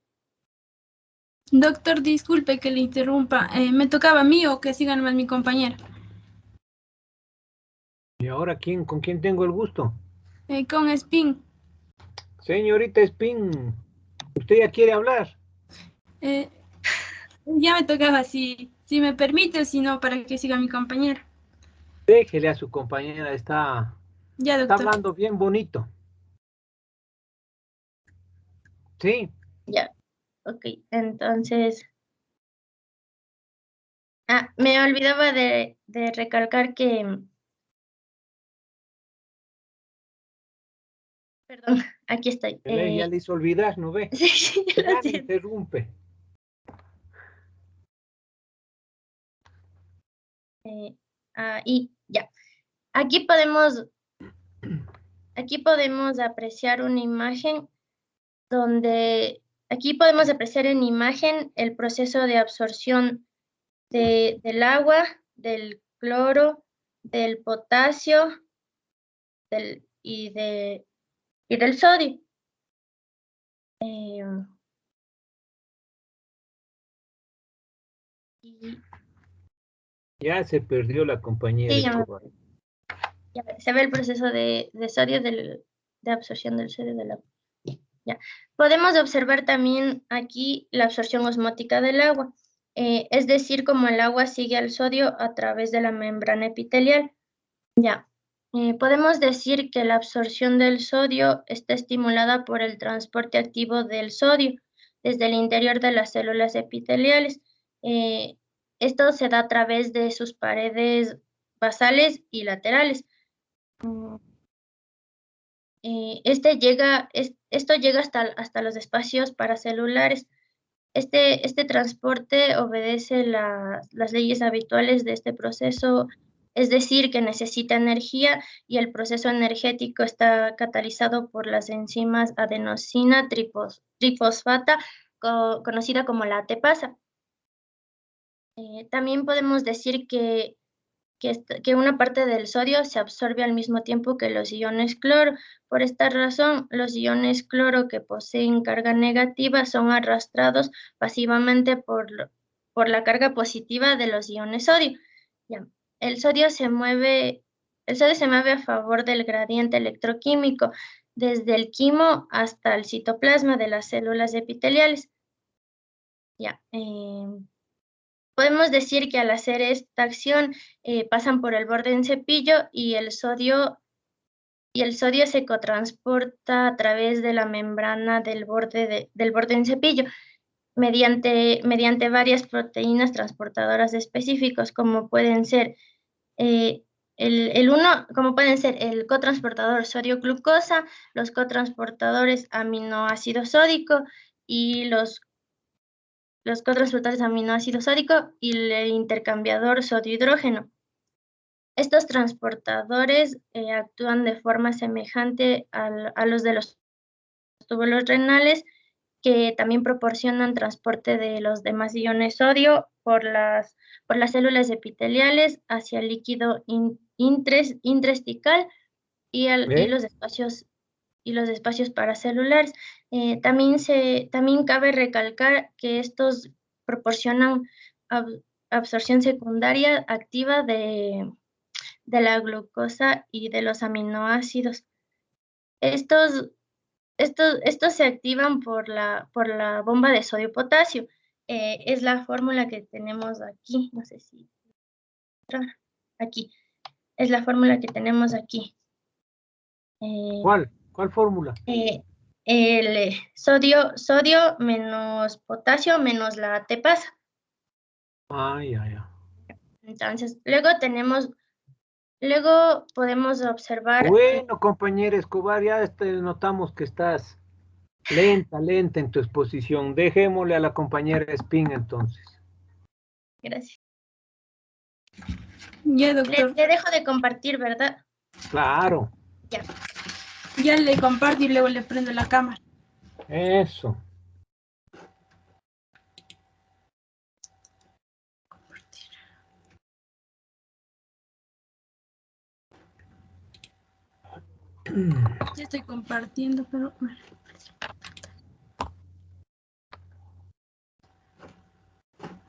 Doctor, disculpe que le interrumpa. ¿Me tocaba a mí o que sigan más mi compañera? ¿Y ahora con quién tengo el gusto? Con Spin. Señorita Spin, ¿usted ya quiere hablar? Ya me tocaba, si me permite, si no, para que siga mi compañera. Déjele a su compañera, está Ya, doctor. hablando bien bonito. Sí, Ya, ok, entonces... me olvidaba de recalcar que... Perdón, aquí estoy. ya le hizo olvidar, ¿no ve? Sí, lo Ya me siento. interrumpe. Y ya. Aquí podemos apreciar una imagen donde... Aquí podemos apreciar en imagen el proceso de absorción del agua, del cloro, del potasio y del sodio. Y Ya se perdió la compañera sí, Escobar. Ya, se ve el proceso de sodio de absorción del sodio del agua. Ya. Podemos observar también aquí la absorción osmótica del agua, es decir, como el agua sigue al sodio a través de la membrana epitelial. Ya. Podemos decir que la absorción del sodio está estimulada por el transporte activo del sodio desde el interior de las células epiteliales. Esto se da a través de sus paredes basales y laterales. Esto llega hasta los espacios paracelulares. Este transporte obedece las leyes habituales de este proceso, es decir, que necesita energía y el proceso energético está catalizado por las enzimas adenosina trifosfata, conocida como la ATPasa. También podemos decir que una parte del sodio se absorbe al mismo tiempo que los iones cloro. Por esta razón, los iones cloro que poseen carga negativa son arrastrados pasivamente por la carga positiva de los iones sodio. Ya. El sodio se mueve a favor del gradiente electroquímico, desde el quimo hasta el citoplasma de las células epiteliales. Ya. Podemos decir que al hacer esta acción pasan por el borde en cepillo y el sodio se cotransporta a través de la membrana del borde en cepillo mediante varias proteínas transportadoras específicos, como pueden ser el cotransportador sodio-glucosa, los cotransportadores aminoácido sódico y los cotransportadores aminoácido sódico y el intercambiador sodio-hidrógeno. Estos transportadores actúan de forma semejante a los de los túbulos renales, que también proporcionan transporte de los demás iones sodio por las células epiteliales hacia el líquido intrasticial y los espacios paracelulares. También cabe recalcar que estos proporcionan absorción secundaria activa de la glucosa y de los aminoácidos. Estos se activan por la bomba de sodio-potasio. Es la fórmula que tenemos aquí. No sé si... Aquí. Es la fórmula que tenemos aquí. ¿Cuál fórmula? El sodio menos potasio menos la ATPasa. Ya. Entonces, luego podemos observar... Bueno, compañera Escobar, ya notamos que estás lenta en tu exposición. Dejémosle a la compañera Espín entonces. Gracias. Ya, doctor. Le dejo de compartir, ¿verdad? Claro. Ya. Ya le comparto y luego le prendo la cámara. Eso. Ya estoy compartiendo, pero...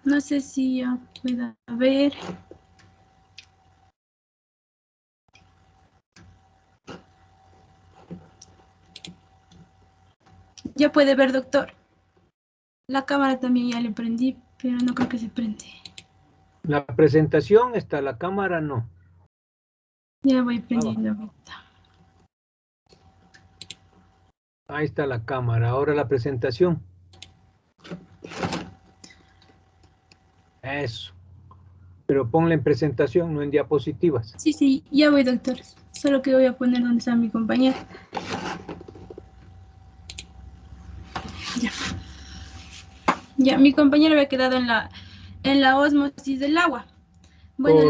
No sé si ya pueda ver. Ya puede ver, doctor. La cámara también ya le prendí, pero no creo que se prende. La presentación está, la cámara no. Ya voy prendiendo ahorita. Ahí está la cámara. Ahora la presentación. Eso. Pero ponla en presentación, no en diapositivas. Sí, ya voy, doctor. Solo que voy a poner donde está mi compañera. Ya, mi compañero había quedado en la ósmosis del agua. Bueno,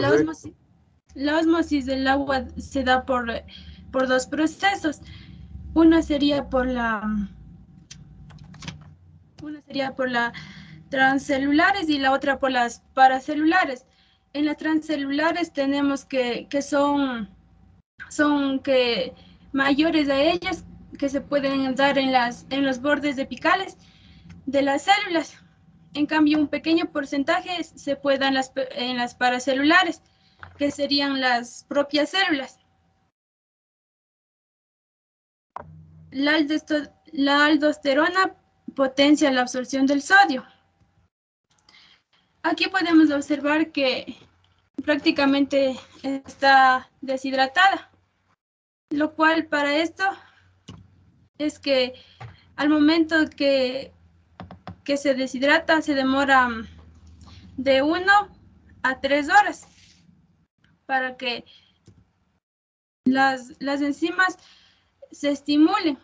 la ósmosis del agua se da por dos procesos. Una sería por las transcelulares y la otra por las paracelulares. En las transcelulares tenemos que son mayores a ellas, que se pueden dar en los bordes epicales de las células. En cambio, un pequeño porcentaje se puede dar en las paracelulares, que serían las propias células. la aldosterona potencia la absorción del sodio. Aquí podemos observar que prácticamente está deshidratada, lo cual para esto es que al momento que se deshidrata se demora de 1 a 3 horas para que las enzimas se estimulen.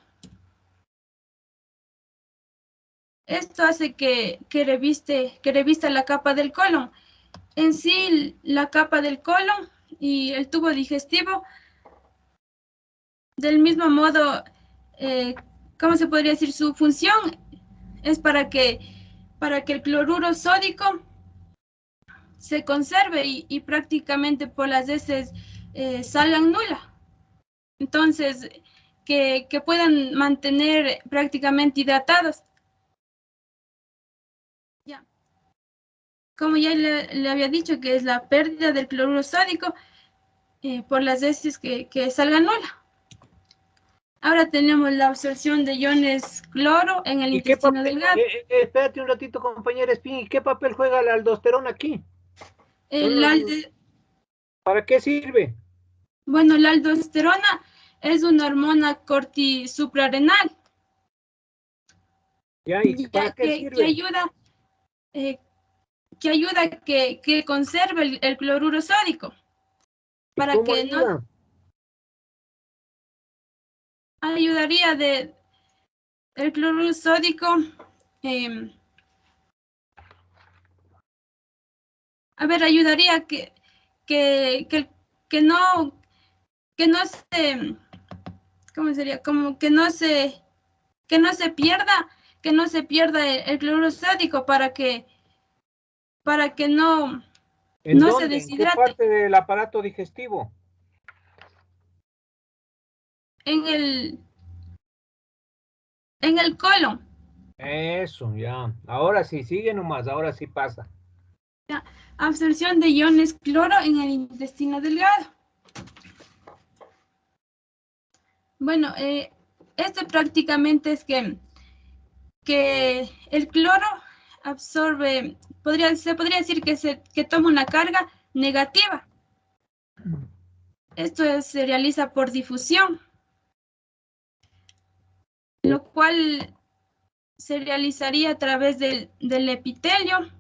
Esto hace que revista la capa del colon. En sí, la capa del colon y el tubo digestivo, del mismo modo, ¿cómo se podría decir? Su función es para que el cloruro sódico se conserve y prácticamente por las heces salgan nula. Entonces, que puedan mantener prácticamente hidratados. Ya. Como ya le había dicho, que es la pérdida del cloruro sódico por las heces que salgan nula. Ahora tenemos la absorción de iones cloro en el intestino delgado. Espérate un ratito, compañera Espín, ¿y qué papel juega la aldosterona aquí? ¿Para qué sirve? Bueno, la aldosterona es una hormona cortisuprarrenal. ¿Para qué sirve? Que ayuda a que conserve el cloruro sódico. Para ¿Cómo que ayuda? no ayudaría el cloruro sódico. Ayudaría que no se, ¿cómo sería? Como que no se pierda el cloruro sódico para que no se deshidrate. ¿En qué parte del aparato digestivo? En el colon. Eso, ya. Ahora sí, sigue nomás, ahora sí pasa. Ya. Absorción de iones cloro en el intestino delgado. Bueno, esto prácticamente es que el cloro absorbe, se podría decir que toma una carga negativa. Esto se realiza por difusión, lo cual se realizaría a través del epitelio.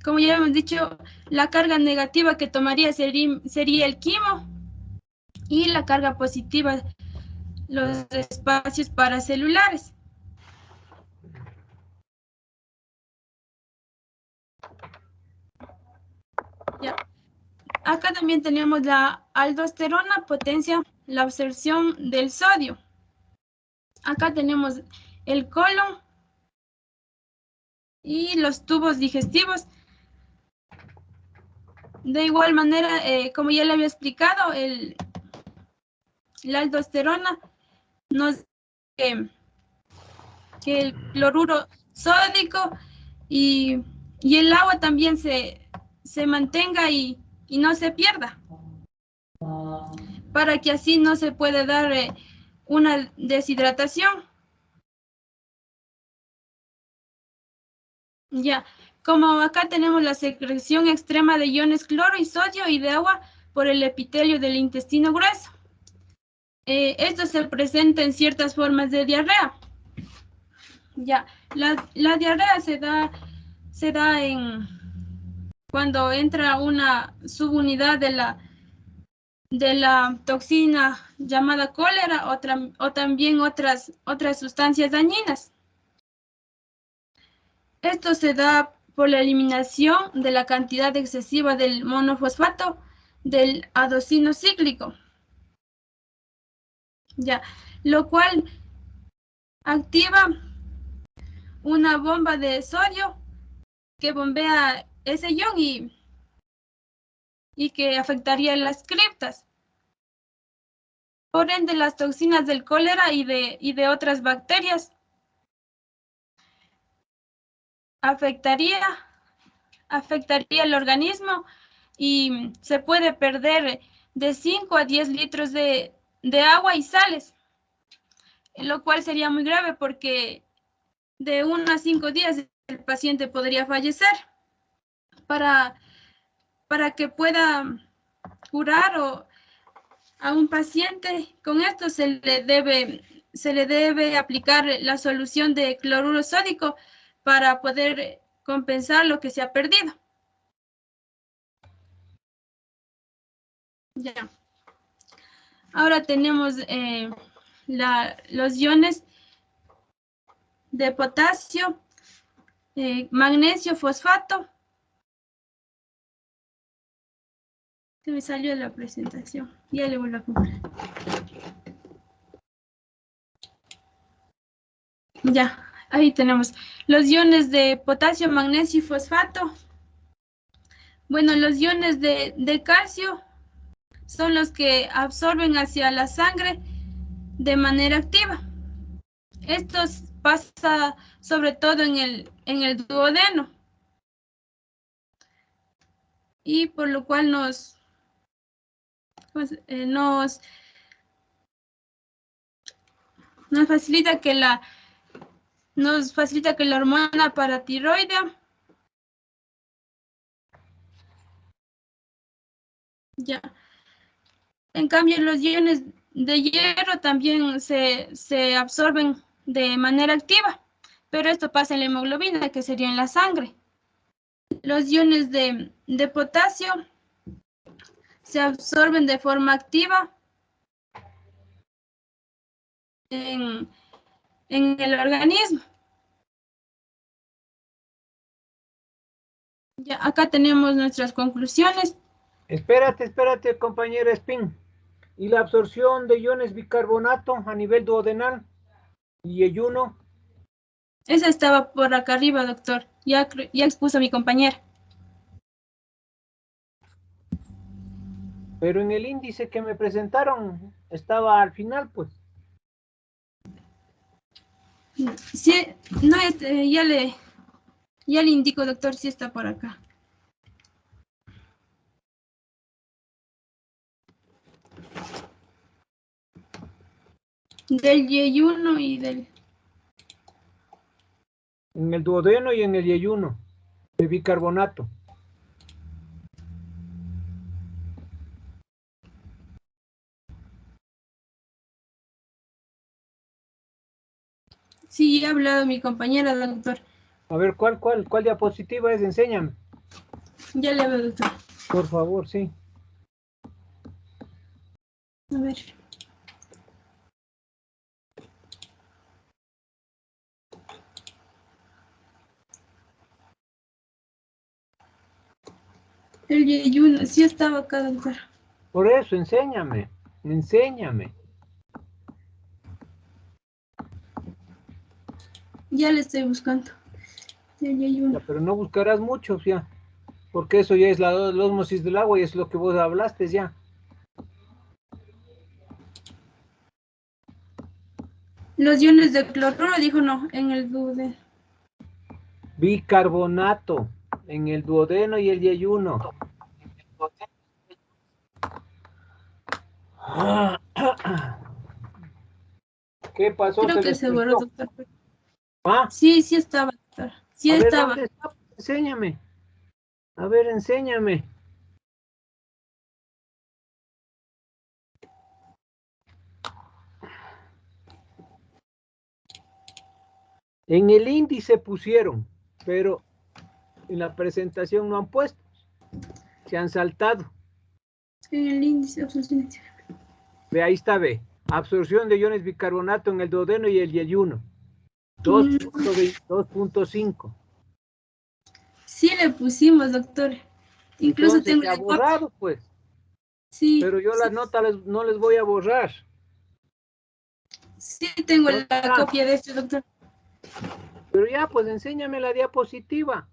Como ya hemos dicho, la carga negativa que tomaría sería el quimo y la carga positiva, los espacios paracelulares. Ya. Acá también tenemos la aldosterona potencia la absorción del sodio. Acá tenemos el colon y los tubos digestivos. De igual manera, como ya le había explicado, la aldosterona nos que el cloruro sódico y el agua también se mantenga y no se pierda, para que así no se pueda dar una deshidratación. Ya, como acá tenemos la secreción extrema de iones cloro y sodio y de agua por el epitelio del intestino grueso. Esto se presenta en ciertas formas de diarrea. Ya, la diarrea se da cuando entra una subunidad de la toxina llamada cólera o también otras sustancias dañinas. Esto se da por la eliminación de la cantidad excesiva del monofosfato del adosino cíclico. Ya, lo cual activa una bomba de sodio que bombea ese ion y que afectaría las criptas. Por ende, las toxinas del cólera y de otras bacterias afectaría el organismo y se puede perder de 5 a 10 litros de agua y sales. lo cual sería muy grave porque de 1 a 5 días el paciente podría fallecer. Para que pueda curar a un paciente, con esto se le debe aplicar la solución de cloruro sódico para poder compensar lo que se ha perdido. Ya. Ahora tenemos los iones de potasio, magnesio, fosfato. Se me salió la presentación. Ya le vuelvo a comprar. Ya, ahí tenemos los iones de potasio, magnesio y fosfato. Bueno, los iones de calcio son los que absorben hacia la sangre de manera activa. Esto pasa sobre todo en el duodeno. Y por lo cual nos facilita que la hormona paratiroidea ya. En cambio, los iones de hierro también se absorben de manera activa, pero esto pasa en la hemoglobina, que sería en la sangre. Los iones de potasio se absorben de forma activa en el organismo. Ya, acá tenemos nuestras conclusiones. Espérate, compañera Spin. ¿Y la absorción de iones bicarbonato a nivel duodenal y ayuno? Esa estaba por acá arriba, doctor. Ya expuso a mi compañera. Pero en el índice que me presentaron estaba al final, pues. Sí, no, ya le indico, doctor, si está por acá. Del yeyuno y del... En el duodeno y en el yeyuno, de bicarbonato. Sí, ya ha hablado mi compañera, doctor. A ver, ¿cuál diapositiva es? Enséñame. Ya le veo, doctor. Por favor, sí. A ver. El yeyuno, sí estaba acá, doctor. Por eso, enséñame. Ya le estoy buscando. El yeyuno. Ya, pero no buscarás mucho, ya. Porque eso ya es la ósmosis del agua y es lo que vos hablaste ya. Los iones de cloruro, dijo no, en el duodeno. Bicarbonato, en el duodeno y el yeyuno. ¿Qué pasó? Creo que se borró, doctor. ¿Ah? Sí estaba, doctor. Sí a ver, estaba. ¿dónde está? Enséñame. A ver, enséñame. En el índice pusieron, pero en la presentación no han puesto. Se han saltado. En el índice de absorción. Ve, ahí está, ve. Absorción de iones bicarbonato en el duodeno y el yeyuno. 2.5. Sí le pusimos, doctor. Incluso Entonces, tengo se ha la borrado, copia. pues. Sí. Pero yo las notas no les voy a borrar. Sí tengo ¿Dónde la está? copia de esto, doctor. Pero ya, pues enséñame la diapositiva.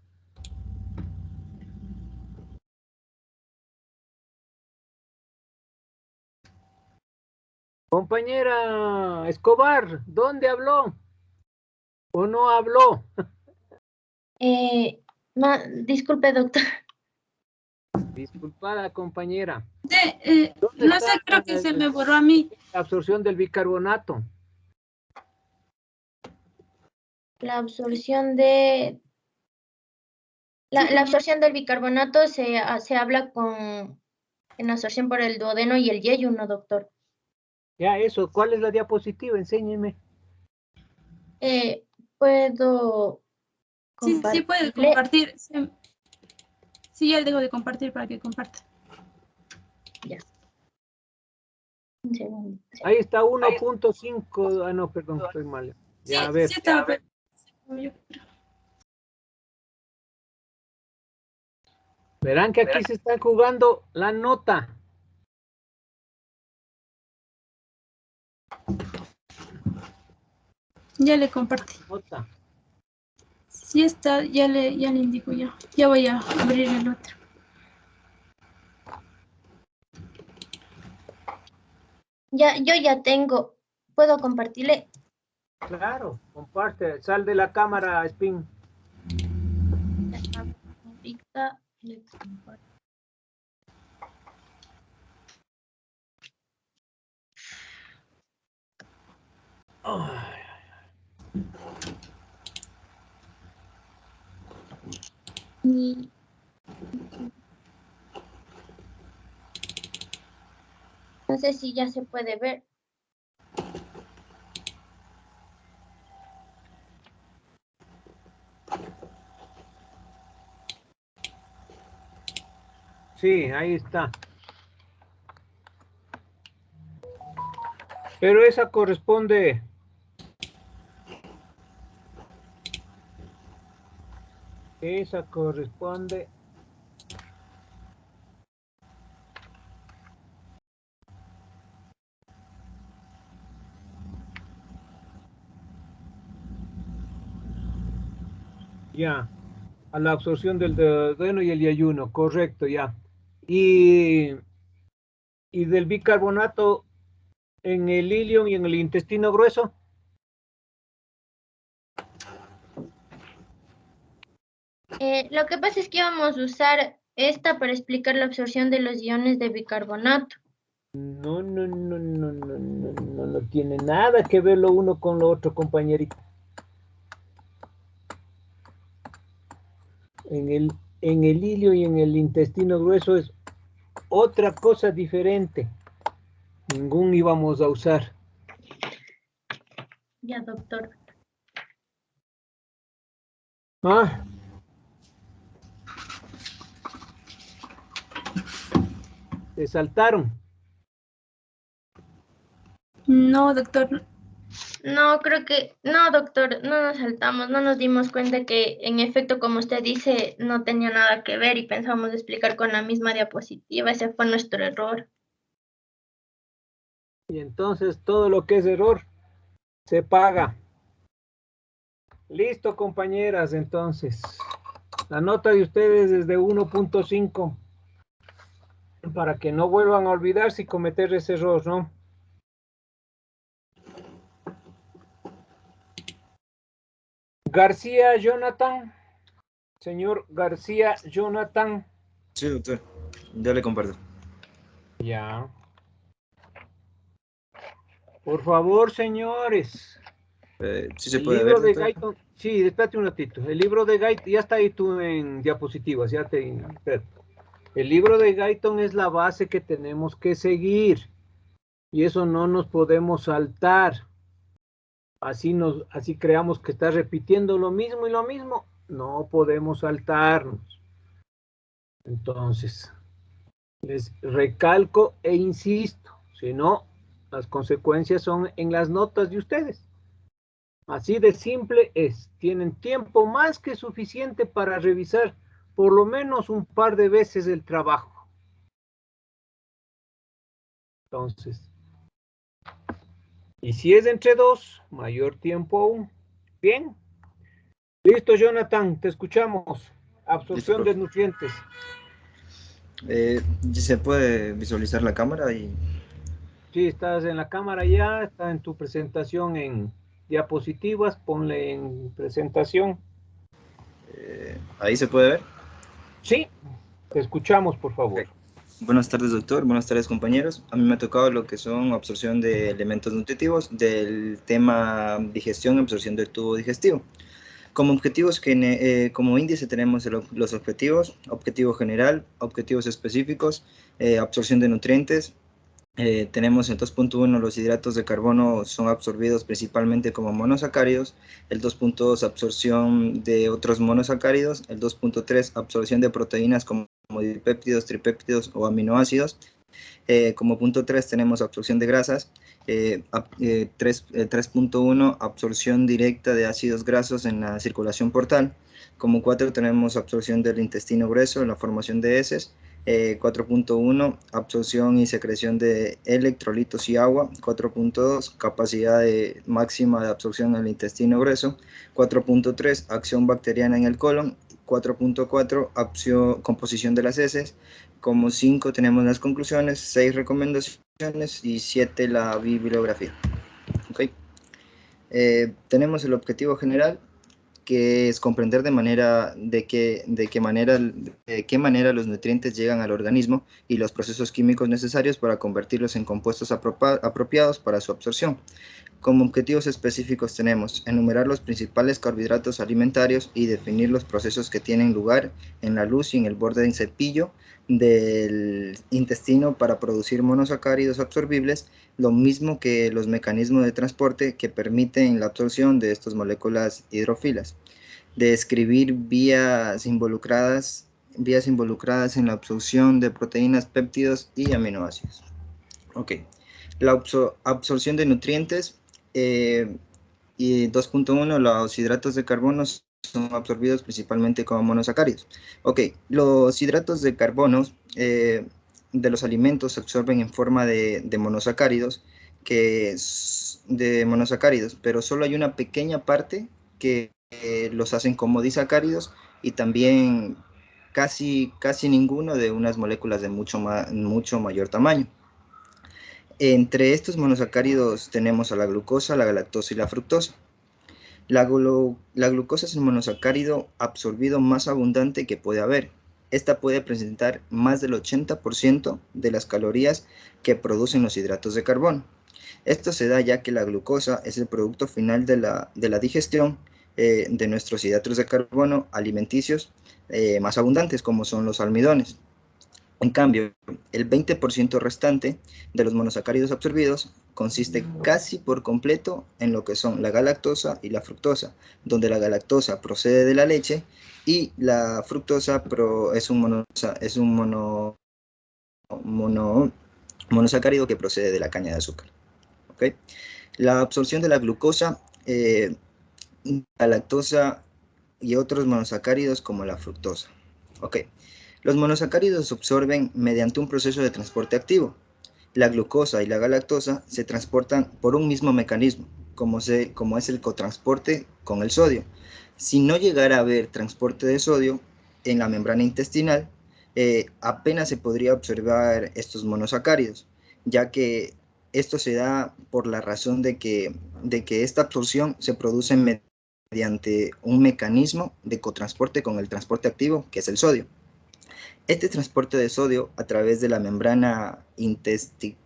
Compañera Escobar, ¿dónde habló? ¿O no habló? Disculpe, doctor. Disculpada, compañera. No sé, creo que se me borró a mí. La absorción del bicarbonato. La absorción de... La absorción del bicarbonato se habla en absorción por el duodeno y el yeyuno, doctor. Ya, eso. ¿Cuál es la diapositiva? Enséñeme. ¿Puedo Sí, sí puede compartirle? compartir. Sí, ya dejo de compartir para que comparta. Ya. Un segundo. Ahí está 1.5. Ah, no, perdón, estoy mal. Ya, Sí, a ver. sí estaba. Verán que aquí se está jugando la nota. Ya le compartí. Nota. Sí está, ya le indico yo. Ya voy a abrir el otro. Yo ya tengo. ¿Puedo compartirle? Claro, comparte. Sal de la cámara, Spin. Ahorita le comparto. No sé si ya se puede ver. Sí, ahí está. Pero esa corresponde. Esa corresponde. Ya. A la absorción del duodeno y el yeyuno. Correcto, ya. Y del bicarbonato en el ilion y en el intestino grueso. Lo que pasa es que íbamos a usar esta para explicar la absorción de los iones de bicarbonato. No tiene nada que ver lo uno con lo otro, compañerito. En el hilio y en el intestino grueso es otra cosa diferente. Ningún íbamos a usar. Ya, doctor. Ah. Se saltaron. No, doctor. No, no, doctor, no nos saltamos, no nos dimos cuenta que en efecto, como usted dice, no tenía nada que ver y pensamos explicar con la misma diapositiva. Ese fue nuestro error. Y entonces todo lo que es error se paga. Listo, compañeras, entonces. La nota de ustedes es de 1.5 para que no vuelvan a olvidarse y cometer ese error, ¿no? García Jonathan. Señor García Jonathan. Sí, doctor. Ya le comparto. Ya. Por favor, señores. Sí se El puede libro ver, de doctor. Guyton. Sí, espérate un ratito. El libro de Guyton, ya está ahí tú en diapositivas, ya te... Espérate. El libro de Guyton es la base que tenemos que seguir. Y eso no nos podemos saltar. Así creamos que está repitiendo lo mismo y lo mismo. No podemos saltarnos. Entonces, les recalco e insisto, si no, las consecuencias son en las notas de ustedes. Así de simple es. Tienen tiempo más que suficiente para revisar por lo menos un par de veces el trabajo. Entonces, y si es entre dos, mayor tiempo aún. Bien. Listo, Jonathan, te escuchamos. Absorción Listo, de nutrientes. se puede visualizar la cámara y Sí, estás en la cámara ya, está en tu presentación en diapositivas, ponle en presentación. ahí se puede ver. Sí, te escuchamos, por favor. Ok. Buenas tardes, doctor. Buenas tardes, compañeros. A mí me ha tocado lo que son absorción de elementos nutritivos del tema digestión y absorción del tubo digestivo. Como objetivos, como índice tenemos los objetivos, objetivo general, objetivos específicos, absorción de nutrientes. Tenemos en 2.1 los hidratos de carbono son absorbidos principalmente como monosacáridos, el 2.2 absorción de otros monosacáridos, el 2.3 absorción de proteínas como dipéptidos, tripéptidos o aminoácidos. Como punto 3 tenemos absorción de grasas, 3.1 absorción directa de ácidos grasos en la circulación portal. Como 4 tenemos absorción del intestino grueso en la formación de heces. 4.1 absorción y secreción de electrolitos y agua. 4.2 capacidad máxima de absorción en el intestino grueso. 4.3 acción bacteriana en el colon. 4.4 composición de las heces. Como 5 tenemos las conclusiones, 6 recomendaciones y 7 la bibliografía. Okay. Tenemos el objetivo general, que es comprender de qué manera los nutrientes llegan al organismo y los procesos químicos necesarios para convertirlos en compuestos apropiados para su absorción. Como objetivos específicos tenemos enumerar los principales carbohidratos alimentarios y definir los procesos que tienen lugar en la luz y en el borde del cepillo del intestino para producir monosacáridos absorbibles, lo mismo que los mecanismos de transporte que permiten la absorción de estas moléculas hidrófilas. Describir vías involucradas en la absorción de proteínas, péptidos y aminoácidos. Ok. La absorción de nutrientes y 2.1, los hidratos de carbono son absorbidos principalmente como monosacáridos. Ok, los hidratos de carbono de los alimentos se absorben en forma de monosacáridos, pero solo hay una pequeña parte que los hacen como disacáridos y también casi ninguno de unas moléculas de mucho mayor tamaño. Entre estos monosacáridos tenemos a la glucosa, la galactosa y la fructosa. La glucosa es el monosacárido absorbido más abundante que puede haber. Esta puede presentar más del 80% de las calorías que producen los hidratos de carbono. Esto se da ya que la glucosa es el producto final de la digestión de nuestros hidratos de carbono alimenticios más abundantes, como son los almidones. En cambio, el 20% restante de los monosacáridos absorbidos consiste casi por completo en lo que son la galactosa y la fructosa, donde la galactosa procede de la leche y la fructosa es un monosacárido que procede de la caña de azúcar. ¿Okay? La absorción de la glucosa, la lactosa y otros monosacáridos como la fructosa. Okay. Los monosacáridos se absorben mediante un proceso de transporte activo. La glucosa y la galactosa se transportan por un mismo mecanismo, como es el cotransporte con el sodio. Si no llegara a haber transporte de sodio en la membrana intestinal, apenas se podría observar estos monosacáridos, ya que esto se da por la razón de que esta absorción se produce mediante un mecanismo de cotransporte con el transporte activo, que es el sodio. Este transporte de sodio a través de la membrana intestinal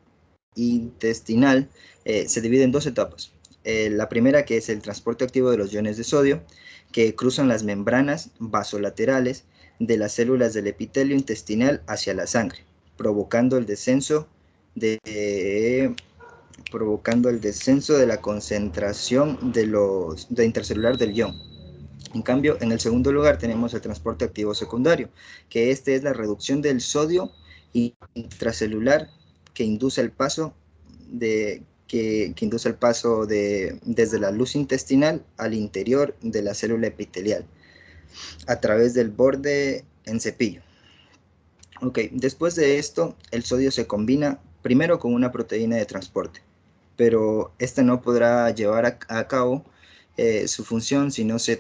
se divide en dos etapas. La primera, que es el transporte activo de los iones de sodio, que cruzan las membranas vasolaterales de las células del epitelio intestinal hacia la sangre, provocando el descenso de la concentración de intercelular del ion. En cambio, en el segundo lugar tenemos el transporte activo secundario, que es la reducción del sodio intracelular que induce el paso desde la luz intestinal al interior de la célula epitelial a través del borde en cepillo. Ok, después de esto, el sodio se combina primero con una proteína de transporte, pero esta no podrá llevar a cabo su función si no se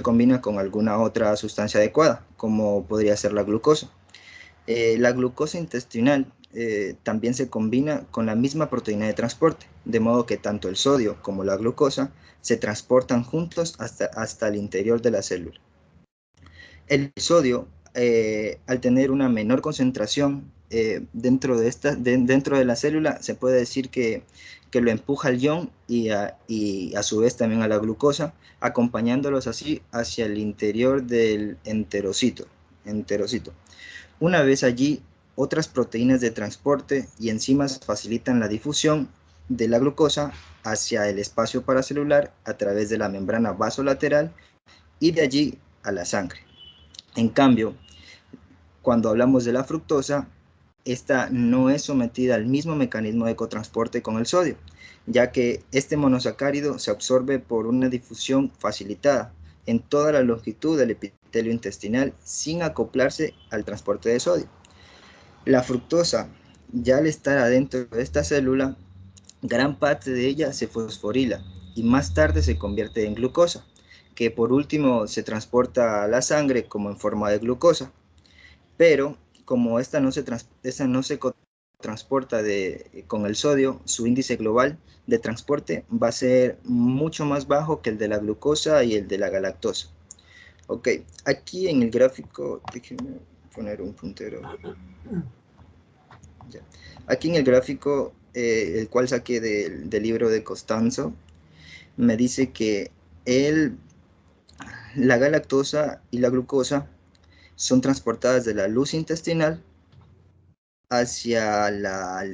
combina con alguna otra sustancia adecuada, como podría ser la glucosa. La glucosa intestinal también se combina con la misma proteína de transporte, de modo que tanto el sodio como la glucosa se transportan juntos hasta el interior de la célula. El sodio, al tener una menor concentración dentro de la célula se puede decir que lo empuja al ion y a su vez también a la glucosa, acompañándolos así hacia el interior del enterocito. Una vez allí, otras proteínas de transporte y enzimas facilitan la difusión de la glucosa hacia el espacio paracelular a través de la membrana vasolateral y de allí a la sangre. En cambio, cuando hablamos de la fructosa, esta no es sometida al mismo mecanismo de cotransporte con el sodio, ya que este monosacárido se absorbe por una difusión facilitada en toda la longitud del epitelio intestinal sin acoplarse al transporte de sodio. La fructosa, ya al estar adentro de esta célula, gran parte de ella se fosforila y más tarde se convierte en glucosa, que por último se transporta a la sangre como en forma de glucosa. Pero como esta no se transporta con el sodio, su índice global de transporte va a ser mucho más bajo que el de la glucosa y el de la galactosa. Ok, aquí en el gráfico, déjenme poner un puntero. Ya. Aquí en el gráfico, el cual saqué del libro de Costanzo, me dice que la galactosa y la glucosa son transportadas de la luz intestinal hacia la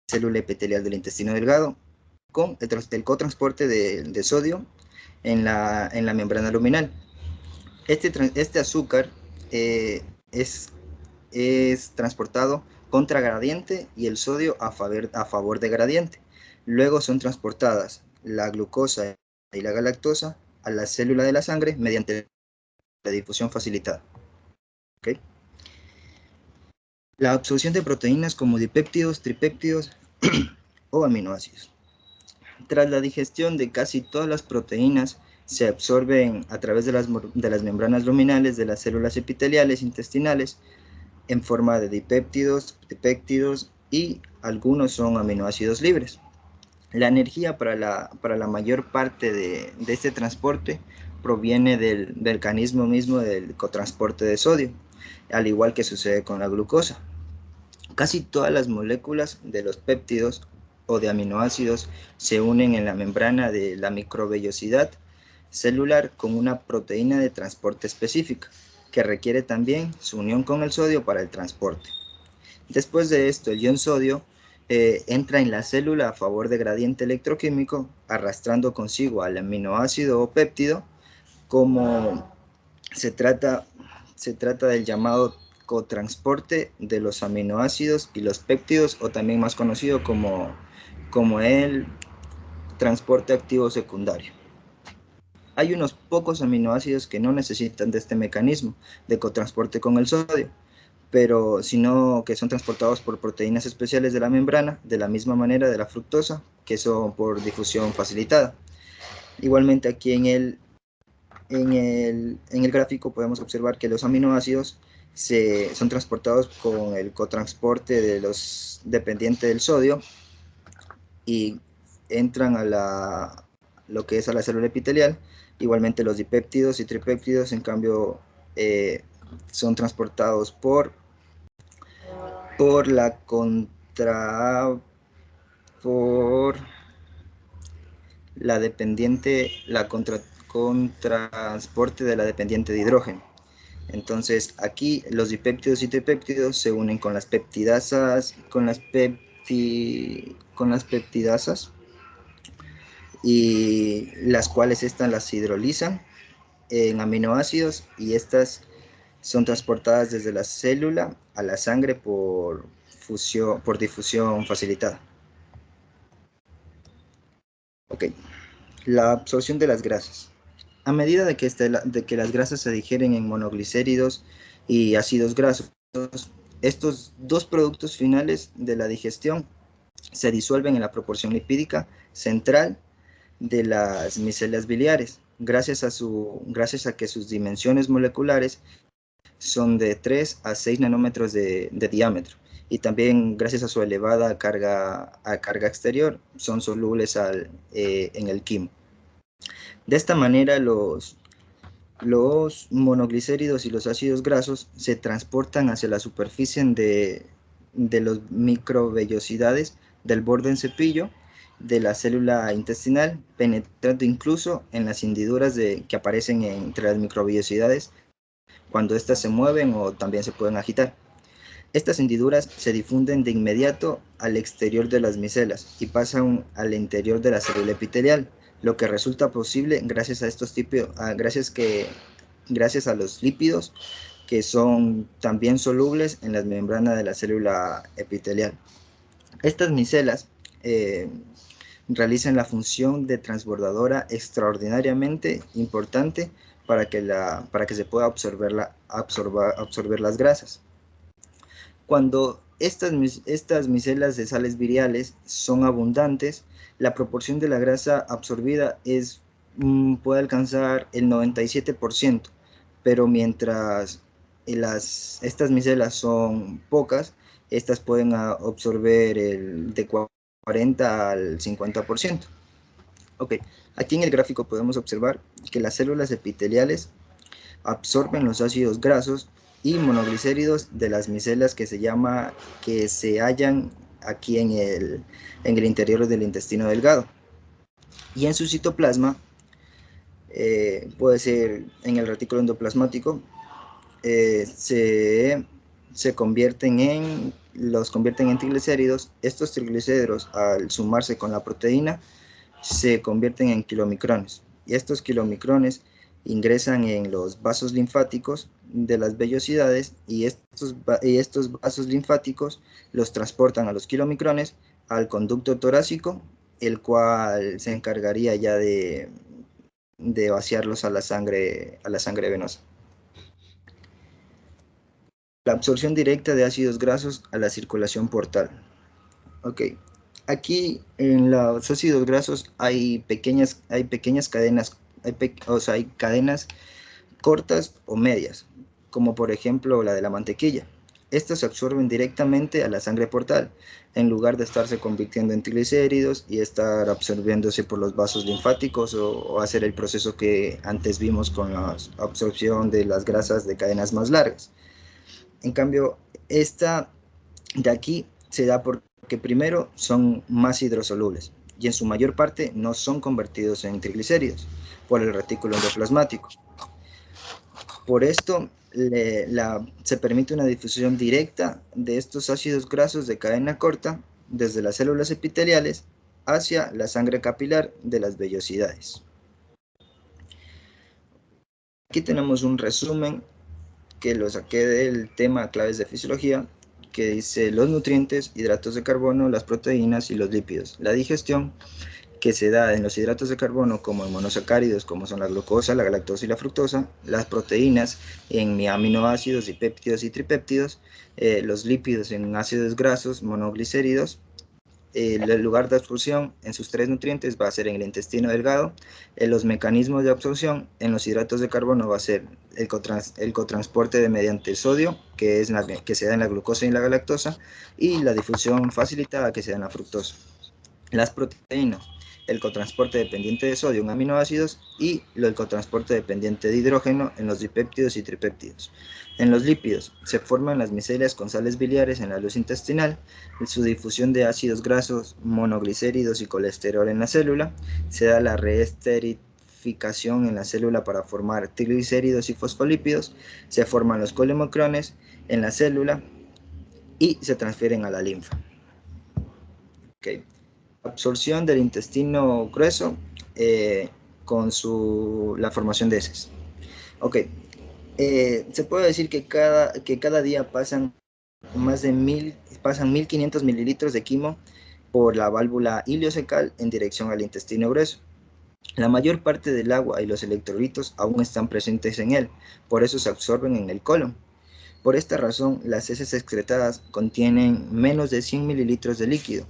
célula epitelial del intestino delgado con el cotransporte de sodio en la membrana luminal. Este azúcar es transportado contra gradiente y el sodio a favor de gradiente. Luego son transportadas la glucosa y la galactosa a la célula de la sangre mediante la difusión facilitada. ¿Okay? La absorción de proteínas como dipéptidos, tripéptidos o aminoácidos. Tras la digestión de casi todas las proteínas, se absorben a través de las membranas luminales de las células epiteliales intestinales en forma de dipéptidos, tripéptidos y algunos son aminoácidos libres. La energía para la mayor parte de este transporte proviene del mecanismo mismo del cotransporte de sodio, al igual que sucede con la glucosa. Casi todas las moléculas de los péptidos o de aminoácidos se unen en la membrana de la microvellosidad celular con una proteína de transporte específica, que requiere también su unión con el sodio para el transporte. Después de esto, el ion sodio entra en la célula a favor de gradiente electroquímico, arrastrando consigo al aminoácido o péptido, como se trata del llamado cotransporte de los aminoácidos y los péptidos, o también más conocido como el transporte activo secundario. Hay unos pocos aminoácidos que no necesitan de este mecanismo de cotransporte con el sodio, pero sino que son transportados por proteínas especiales de la membrana, de la misma manera de la fructosa, que son por difusión facilitada. Igualmente aquí en el gráfico podemos observar que los aminoácidos son transportados con el cotransporte de los dependientes del sodio y entran a lo que es a la célula epitelial. Igualmente los dipéptidos y tripéptidos, en cambio, son transportados por contransporte de la dependiente de hidrógeno. Entonces aquí los dipéptidos y tripéptidos se unen con las peptidasas, y las cuales estas las hidrolizan en aminoácidos, y estas son transportadas desde la célula a la sangre por difusión facilitada. Ok, la absorción de las grasas. A medida de que las grasas se digieren en monoglicéridos y ácidos grasos, estos dos productos finales de la digestión se disuelven en la proporción lipídica central de las micelias biliares, gracias a que sus dimensiones moleculares son de 3 a 6 nanómetros de diámetro, y también gracias a su elevada carga exterior son solubles en el quimo. De esta manera los monoglicéridos y los ácidos grasos se transportan hacia la superficie de los microvellosidades del borde en cepillo de la célula intestinal, penetrando incluso en las hendiduras que aparecen entre las microvellosidades cuando éstas se mueven o también se pueden agitar. Estas hendiduras se difunden de inmediato al exterior de las micelas y pasan al interior de la célula epitelial, lo que resulta posible gracias a estos tipos, gracias a los lípidos que son también solubles en las membranas de la célula epitelial. Estas micelas realizan la función de transbordadora extraordinariamente importante para que se pueda absorber las grasas. Cuando estas micelas de sales viriales son abundantes, la proporción de la grasa absorbida puede alcanzar el 97%, pero mientras estas micelas son pocas, estas pueden absorber de 40 al 50%. Ok, aquí en el gráfico podemos observar que las células epiteliales absorben los ácidos grasos y monoglicéridos de las micelas que se hallan aquí en el interior del intestino delgado. Y en su citoplasma, puede ser en el retículo endoplasmático, los convierten en triglicéridos. Estos triglicéridos, al sumarse con la proteína, se convierten en kilomicrones. Y estos kilomicrones ingresan en los vasos linfáticos de las vellosidades y estos vasos linfáticos los transportan a los kilomicrones al conducto torácico, el cual se encargaría ya de vaciarlos a la sangre venosa. La absorción directa de ácidos grasos a la circulación portal. Ok, aquí en los ácidos grasos hay pequeñas cadenas, hay cadenas cortas o medias, como por ejemplo la de la mantequilla. Estas se absorben directamente a la sangre portal, en lugar de estarse convirtiendo en triglicéridos y estar absorbiéndose por los vasos linfáticos o hacer el proceso que antes vimos con la absorción de las grasas de cadenas más largas. En cambio, esta de aquí se da porque primero son más hidrosolubles y en su mayor parte no son convertidos en triglicéridos por el retículo endoplasmático. Por esto se permite una difusión directa de estos ácidos grasos de cadena corta desde las células epiteliales hacia la sangre capilar de las vellosidades. Aquí tenemos un resumen que lo saqué del tema claves de fisiología, que dice los nutrientes, hidratos de carbono, las proteínas y los lípidos. La digestión que se da en los hidratos de carbono como en monosacáridos, como son la glucosa, la galactosa y la fructosa, las proteínas en aminoácidos, dipéptidos y tripéptidos, los lípidos en ácidos grasos, monoglicéridos. El lugar de absorción en sus tres nutrientes va a ser en el intestino delgado. Los mecanismos de absorción en los hidratos de carbono va a ser el cotransporte mediante sodio, que se da en la glucosa y la galactosa, y la difusión facilitada que se da en la fructosa. Las proteínas, el cotransporte dependiente de sodio en aminoácidos y el cotransporte dependiente de hidrógeno en los dipéptidos y tripéptidos. En los lípidos se forman las micelias con sales biliares en la luz intestinal, su difusión de ácidos grasos, monoglicéridos y colesterol en la célula, se da la reesterificación en la célula para formar triglicéridos y fosfolípidos, se forman los colemocrones en la célula y se transfieren a la linfa. Okay. Absorción del intestino grueso con la formación de heces. Ok, se puede decir que cada día pasan 1500 mililitros de quimo por la válvula ileocecal en dirección al intestino grueso. La mayor parte del agua y los electrolitos aún están presentes en él, por eso se absorben en el colon. Por esta razón, las heces excretadas contienen menos de 100 mililitros de líquido.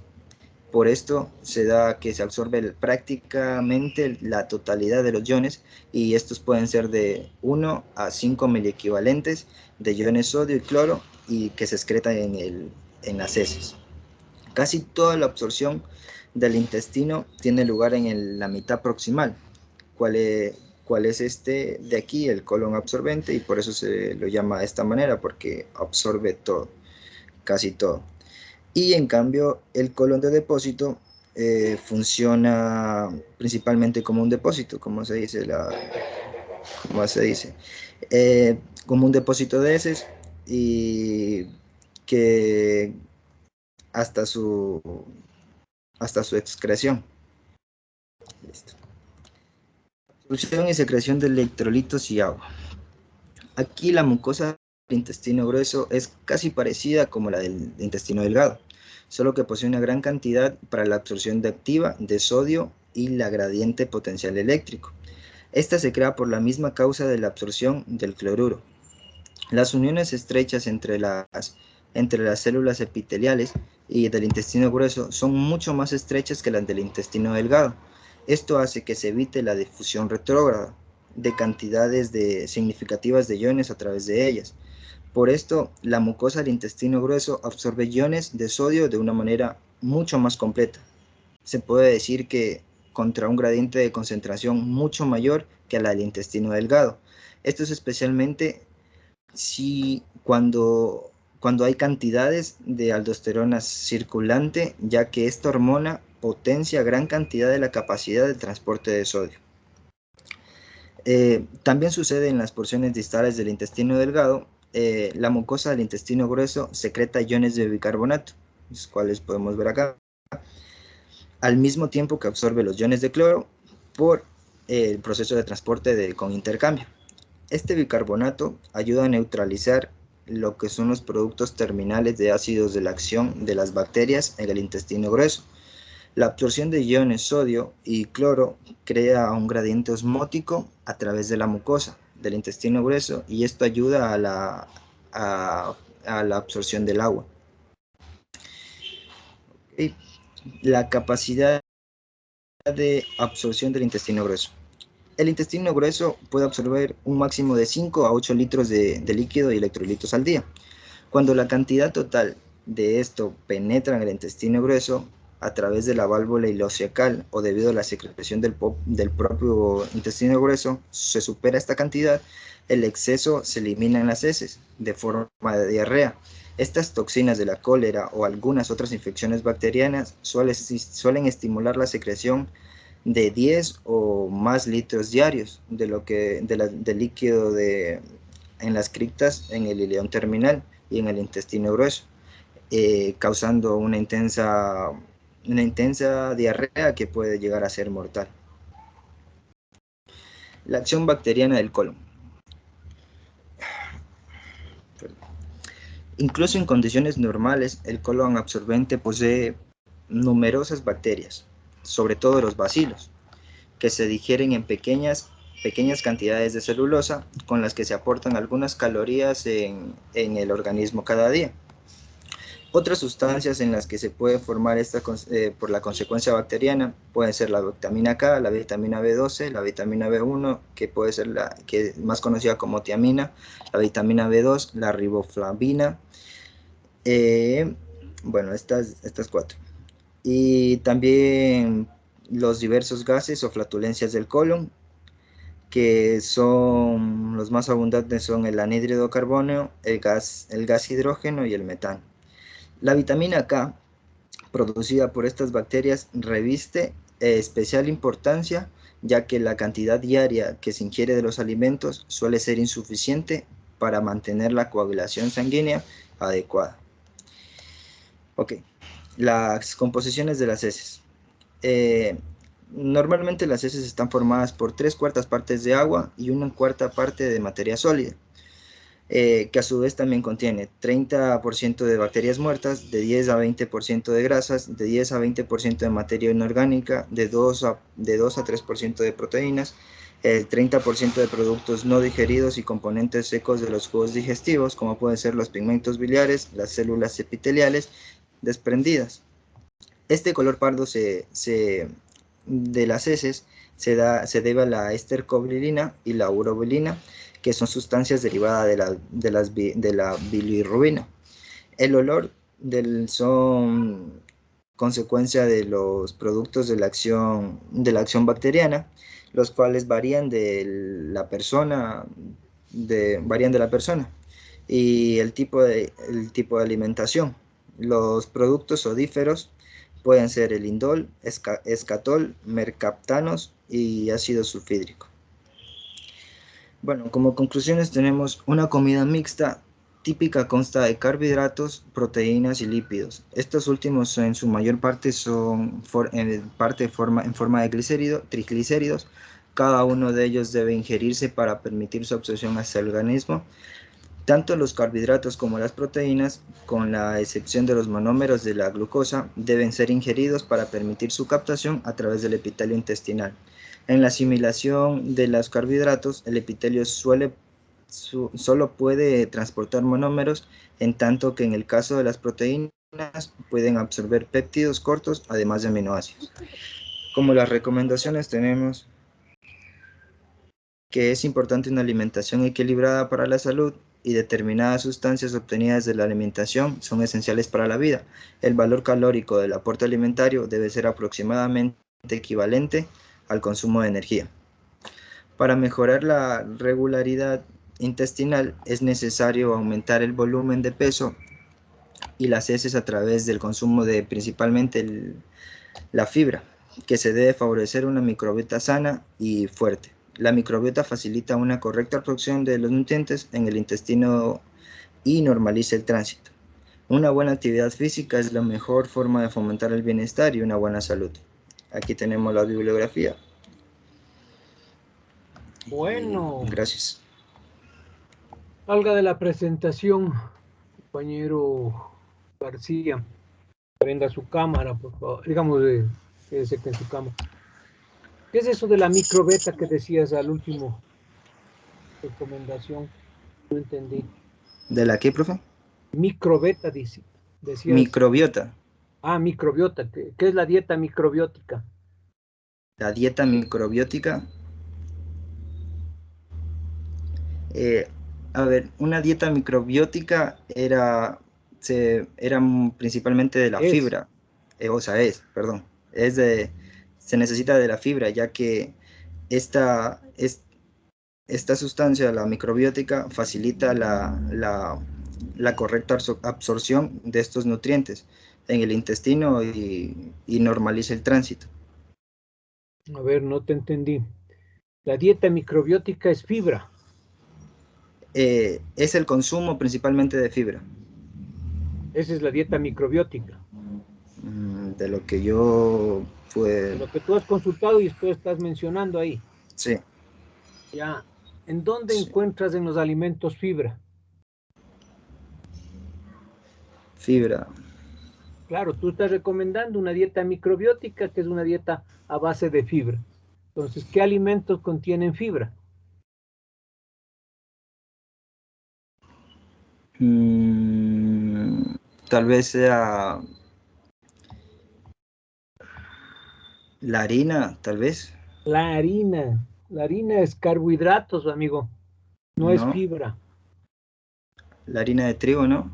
Por esto se da que se absorbe prácticamente la totalidad de los iones y estos pueden ser de 1 a 5 miliequivalentes de iones sodio y cloro y que se excretan en las heces. Casi toda la absorción del intestino tiene lugar en la mitad proximal, cual es este de aquí, el colon absorbente, y por eso se lo llama de esta manera, porque absorbe todo. casi todo. Y en cambio, el colon de depósito funciona principalmente como un depósito, como se dice, como un depósito de heces, y que hasta su excreción. Listo. Absorción y secreción de electrolitos y agua. Aquí la mucosa del intestino grueso es casi parecida como la del intestino delgado, solo que posee una gran cantidad para la absorción de activa, de sodio y la gradiente potencial eléctrico. Esta se crea por la misma causa de la absorción del cloruro. Las uniones estrechas entre las células epiteliales y del intestino grueso son mucho más estrechas que las del intestino delgado. Esto hace que se evite la difusión retrógrada de cantidades significativas de iones a través de ellas. Por esto, la mucosa del intestino grueso absorbe iones de sodio de una manera mucho más completa. Se puede decir que contra un gradiente de concentración mucho mayor que la del intestino delgado. Esto es especialmente cuando hay cantidades de aldosterona circulante, ya que esta hormona potencia gran cantidad de la capacidad de transporte de sodio. También sucede en las porciones distales del intestino delgado. La mucosa del intestino grueso secreta iones de bicarbonato, los cuales podemos ver acá, al mismo tiempo que absorbe los iones de cloro por el proceso de transporte con intercambio. Este bicarbonato ayuda a neutralizar lo que son los productos terminales de ácidos de la acción de las bacterias en el intestino grueso. La absorción de iones sodio y cloro crea un gradiente osmótico a través de la mucosa del intestino grueso, y esto ayuda a la absorción del agua. Y la capacidad de absorción del intestino grueso. El intestino grueso puede absorber un máximo de 5 a 8 litros de líquido y electrolitos al día. Cuando la cantidad total de esto penetra en el intestino grueso a través de la válvula ileocecal o debido a la secreción del propio intestino grueso, se supera esta cantidad, el exceso se elimina en las heces de forma de diarrea. Estas toxinas de la cólera o algunas otras infecciones bacterianas suelen estimular la secreción de 10 o más litros diarios de líquido en las criptas, en el ileón terminal y en el intestino grueso, causando una intensa diarrea que puede llegar a ser mortal. La acción bacteriana del colon. Incluso en condiciones normales, el colon absorbente posee numerosas bacterias, sobre todo los bacilos, que se digieren en pequeñas cantidades de celulosa con las que se aportan algunas calorías en el organismo cada día. Otras sustancias en las que se puede formar por la consecuencia bacteriana pueden ser la vitamina K, la vitamina B12, la vitamina B1, que puede ser la que más conocida como tiamina, la vitamina B2, la riboflavina, bueno, estas 4. Y también los diversos gases o flatulencias del colon, que son los más abundantes, son el anhídrido de carbono, el gas hidrógeno y el metano. La vitamina K, producida por estas bacterias, reviste especial importancia, ya que la cantidad diaria que se ingiere de los alimentos suele ser insuficiente para mantener la coagulación sanguínea adecuada. Ok, las composiciones de las heces. Normalmente las heces están formadas por 3/4 partes de agua y 1/4 parte de materia sólida, que a su vez también contiene 30% de bacterias muertas, de 10 a 20% de grasas, de 10 a 20% de materia inorgánica, de 2 a 3% de proteínas, el 30% de productos no digeridos y componentes secos de los jugos digestivos, como pueden ser los pigmentos biliares, las células epiteliales desprendidas. Este color pardo de las heces se debe a la estercobilina y la urobilina, que son sustancias derivadas de la bilirrubina. El olor son consecuencia de los productos de la acción bacteriana, los cuales varían de la persona. y el tipo de alimentación. Los productos odíferos pueden ser el indol, escatol, mercaptanos y ácido sulfídrico. Bueno, como conclusiones tenemos una comida mixta típica consta de carbohidratos, proteínas y lípidos. Estos últimos en su mayor parte son en forma de triglicéridos. Cada uno de ellos debe ingerirse para permitir su absorción hacia el organismo. Tanto los carbohidratos como las proteínas, con la excepción de los monómeros de la glucosa, deben ser ingeridos para permitir su captación a través del epitelio intestinal. En la asimilación de los carbohidratos, el epitelio solo puede transportar monómeros, en tanto que en el caso de las proteínas pueden absorber péptidos cortos, además de aminoácidos. Como las recomendaciones tenemos que es importante una alimentación equilibrada para la salud y determinadas sustancias obtenidas de la alimentación son esenciales para la vida. El valor calórico del aporte alimentario debe ser aproximadamente equivalente al consumo de energía. Para mejorar la regularidad intestinal es necesario aumentar el volumen de peso y las heces a través del consumo de principalmente la fibra, que se debe favorecer una microbiota sana y fuerte. La microbiota facilita una correcta absorción de los nutrientes en el intestino y normaliza el tránsito. Una buena actividad física es la mejor forma de fomentar el bienestar y una buena salud. Aquí tenemos la bibliografía. Bueno. Gracias. Salga de la presentación, compañero García. Prenda su cámara, por favor. Digamos, quédese en su cámara. ¿Qué es eso de la microbiota que decías al último recomendación? No entendí. ¿De la qué, profe? Microbiota, decías. Microbiota. Ah, microbiota. ¿Qué es la dieta microbiótica? La dieta microbiótica. A ver, una dieta microbiótica era principalmente de la fibra, se necesita de la fibra, ya que esta sustancia, la microbiótica, facilita la correcta absorción de estos nutrientes en el intestino y normaliza el tránsito. A ver, no te entendí. La dieta microbiótica es fibra. Es el consumo principalmente de fibra. Esa es la dieta microbiótica. De lo que yo De lo que tú has consultado y tú estás mencionando ahí. Sí. Ya. ¿En dónde Sí. encuentras en los alimentos fibra? Fibra. Claro, tú estás recomendando una dieta microbiótica, que es una dieta a base de fibra. Entonces, ¿qué alimentos contienen fibra? Tal vez sea la harina, tal vez. La harina. La harina es carbohidratos, amigo. No es fibra. La harina de trigo, ¿no?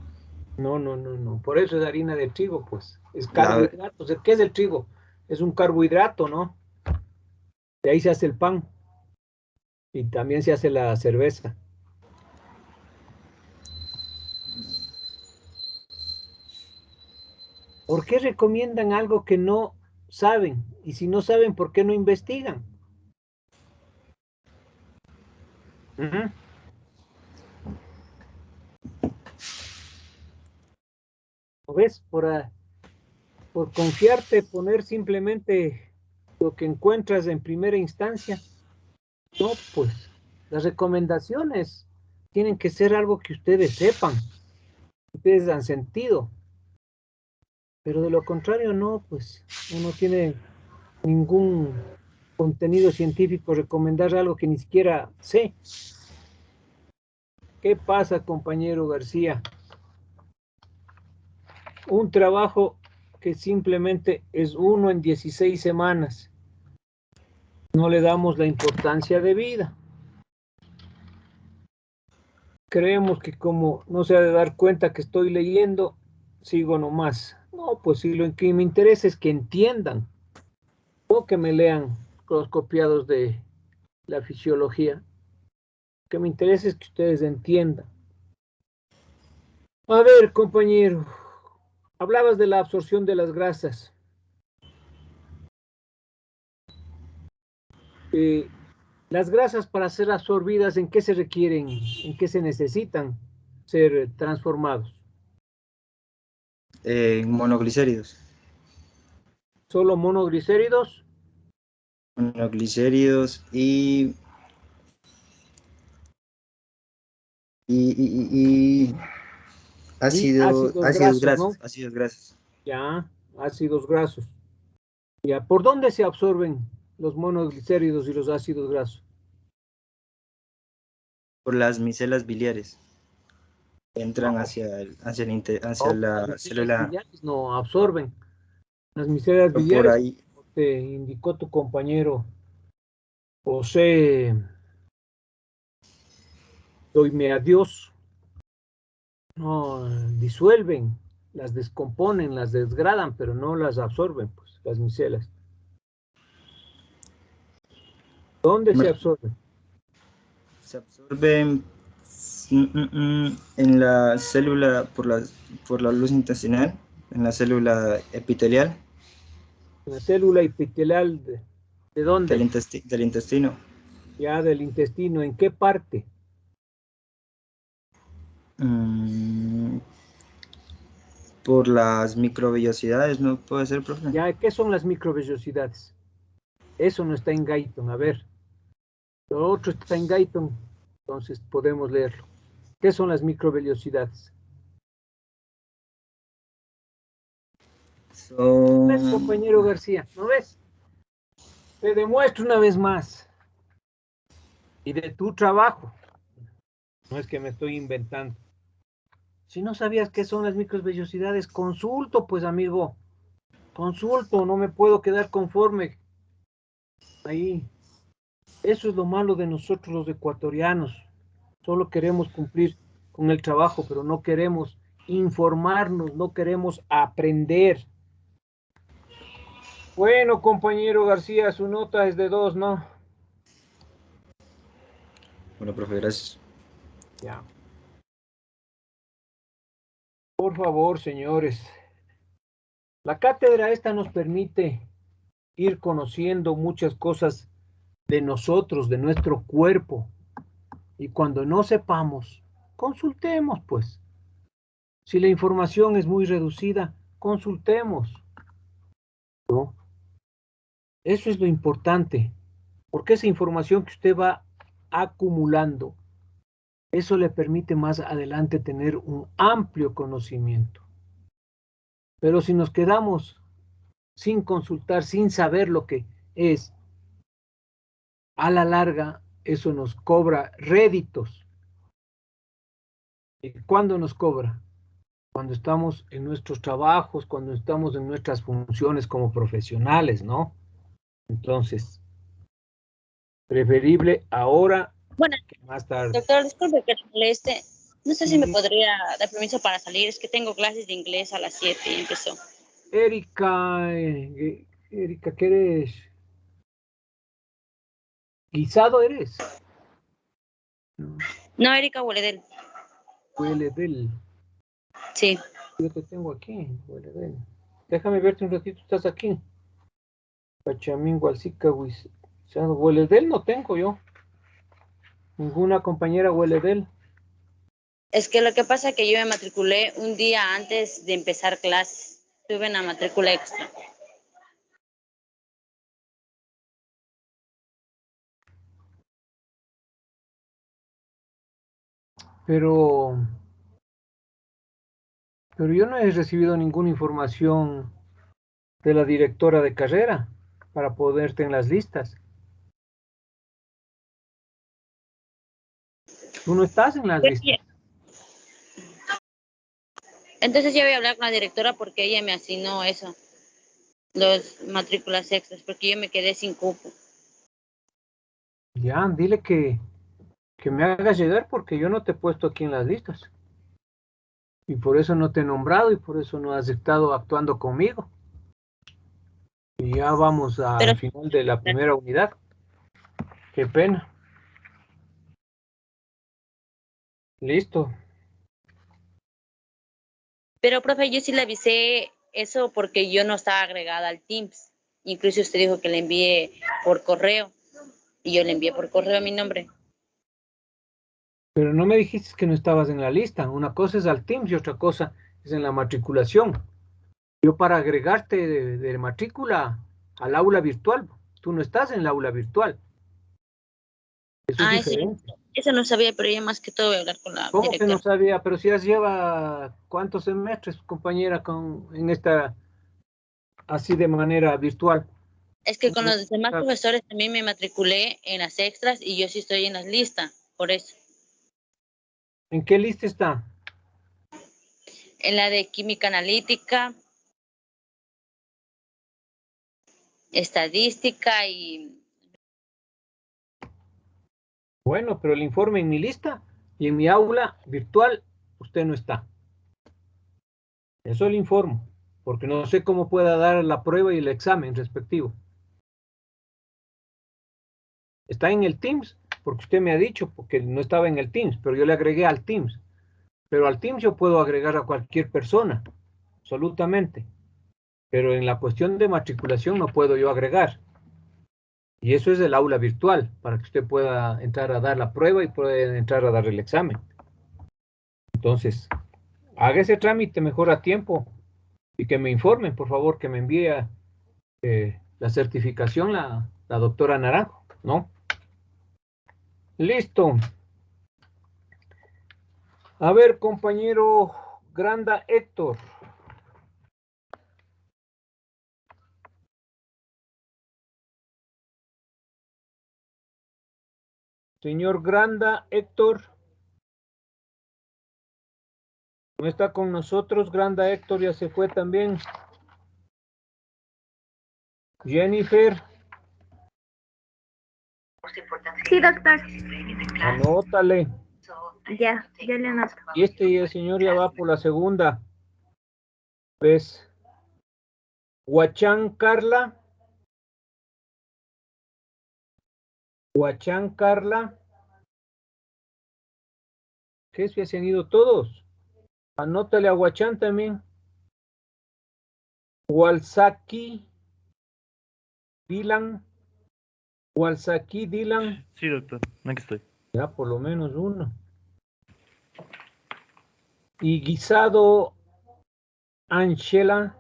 No. Por eso es harina de trigo, pues. Es carbohidratos. ¿Qué es el trigo? Es un carbohidrato, ¿no? De ahí se hace el pan. Y también se hace la cerveza. ¿Por qué recomiendan algo que no saben? Y si no saben, ¿por qué no investigan? ¿Lo ves? Por confiarte, poner simplemente lo que encuentras en primera instancia. No, pues las recomendaciones tienen que ser algo que ustedes sepan, que ustedes han sentido. Pero de lo contrario, no, pues uno tiene ningún contenido científico, recomendar algo que ni siquiera sé. ¿Qué pasa, compañero García? Un trabajo que simplemente es 1 en 16 semanas. No le damos la importancia de vida. Creemos que como no se ha de dar cuenta que estoy leyendo, sigo nomás. No, pues si lo que me interesa es que entiendan, no que me lean los copiados de la fisiología. Lo que me interesa es que ustedes entiendan. A ver, compañero, hablabas de la absorción de las grasas. Las grasas para ser absorbidas, ¿en qué se requieren? ¿En qué se necesitan ser transformados? Monoglicéridos. ¿Solo monoglicéridos? Monoglicéridos y Y ácidos ácidos grasos, ¿no? grasos, ácidos grasos. Ya, ácidos grasos. Ya, ¿por dónde se absorben los monoglicéridos y los ácidos grasos? Por las micelas biliares. Entran No, hacia no, las la micelas célula, biliares no absorben. Las micelas por biliares, ahí. como te indicó tu compañero José, doyme a Dios, no disuelven, las descomponen, las desgradan, pero no las absorben, pues, las micelas. ¿Dónde se absorben? Se absorben en la célula por la luz intestinal, en la célula epitelial En la célula epitelial, ¿de dónde? del intestino. Ya del intestino, ¿en qué parte? Mm, por las microvellosidades, ¿no puede ser, profe? Ya, ¿qué son las microvellosidades? Eso no está en Guyton, a ver. Lo otro está en Guyton, entonces podemos leerlo. ¿Qué son las microvellosidades? ¿Ves, Son compañero García? ¿No ves? Te demuestro una vez más. Y de tu trabajo. No es que me estoy inventando. Si no sabías qué son las microvellosidades, consulto, pues, amigo. Consulto, no me puedo quedar conforme. Ahí. Eso es lo malo de nosotros los ecuatorianos. Solo queremos cumplir con el trabajo, pero no queremos informarnos, no queremos aprender. Bueno, compañero García, su nota es de 2, ¿no? Bueno, profe, gracias. Ya. Por favor, señores. La cátedra esta nos permite ir conociendo muchas cosas de nosotros, de nuestro cuerpo. Y cuando no sepamos, consultemos, pues. Si la información es muy reducida, consultemos, ¿no? Eso es lo importante, porque esa información que usted va acumulando, eso le permite más adelante tener un amplio conocimiento. Pero si nos quedamos sin consultar, sin saber lo que es, a la larga eso nos cobra réditos. ¿Y cuándo nos cobra? Cuando estamos en nuestros trabajos, cuando estamos en nuestras funciones como profesionales, ¿no? Entonces, preferible ahora Bueno, que más tarde. doctor, disculpe que le moleste. No sé si me Sí, podría dar permiso para salir. Es que tengo clases de inglés a las 7 y empezó. Erika, Erika, ¿qué eres? ¿Guisado eres? No, No, Erika Boledel. huele del. Sí. Yo te tengo aquí, huele del. Déjame verte un ratito, estás aquí. Pachamín, Hualcica, Guisado. Huele del no tengo yo. Ninguna compañera huele del. Es que lo que pasa es que yo me matriculé un día antes de empezar clases. Tuve una matrícula extra. Pero yo no he recibido ninguna información de la directora de carrera para poderte en las listas. Tú no estás en las listas. Entonces ya voy a hablar con la directora porque ella me asignó eso, los matrículas extras, porque yo me quedé sin cupo. Ya, dile que me hagas llegar porque yo no te he puesto aquí en las listas. Y por eso no te he nombrado y por eso no has estado actuando conmigo. Y ya vamos Pero al final de la primera unidad. Qué pena. Listo. Pero, profe, yo sí le avisé eso porque yo no estaba agregada al Teams. Incluso usted dijo que le envíe por correo. Y yo le envié por correo mi nombre. Pero no me dijiste que no estabas en la lista. Una cosa es al Teams y otra cosa es en la matriculación. Yo para agregarte de matrícula al aula virtual, tú no estás en el aula virtual. Eso es Sí, diferente. eso no sabía, pero yo más que todo voy a hablar con la ¿Cómo que no directora. sabía? Pero si ya lleva cuántos semestres, compañera, en esta, así de manera virtual. Es que con los demás profesores también me matriculé en las extras y yo sí estoy en las listas, por eso. ¿En qué lista está? En la de química analítica, estadística y... Bueno, pero el informe en mi lista y en mi aula virtual, usted no está. Eso le informo, porque no sé cómo pueda dar la prueba y el examen respectivo. Está en el Teams, porque usted me ha dicho, porque no estaba en el Teams, pero yo le agregué al Teams. Pero al Teams yo puedo agregar a cualquier persona, absolutamente. Pero en la cuestión de matriculación no puedo yo agregar. Y eso es el aula virtual, para que usted pueda entrar a dar la prueba y pueda entrar a dar el examen. Entonces, haga ese trámite mejor a tiempo y que me informen, por favor, que me envíe la certificación la doctora Naranjo, ¿no? Listo. A ver, compañero Granda Héctor. Señor Granda Héctor. ¿No está con nosotros? Granda Héctor ya se fue también. Jennifer. Sí, doctor. Anótale. Ya, yo le anoto. Y el señor ya va por la segunda. ¿Ves? Huachán Carla. Huachán Carla. ¿Qué es? Ya se han ido todos. Anótale a Huachán también. Walsaki Dylan. Walsaki Dylan. Sí, doctor. Aquí estoy. Ya, por lo menos uno. Y Guisado Angela.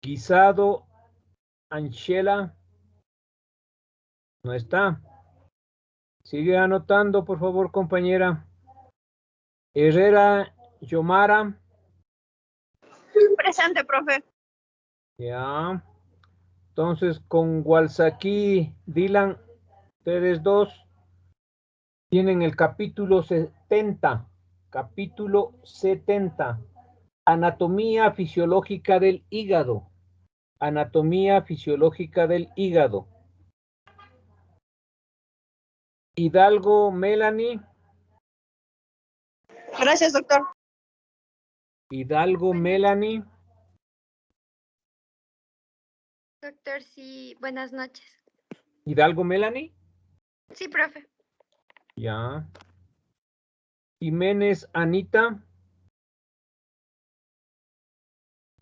Guisado Angela. No está. Sigue anotando, por favor, compañera. Herrera Yomara. Presente, profe. Ya. Entonces, con Walsaki Dylan, ustedes dos tienen el capítulo 70. Capítulo 70. Anatomía fisiológica del hígado. Anatomía fisiológica del hígado. Hidalgo Melanie. Gracias, doctor. Hidalgo Melanie. Doctor, sí, buenas noches. Hidalgo Melanie. Sí, profe. Ya. Jiménez Anita.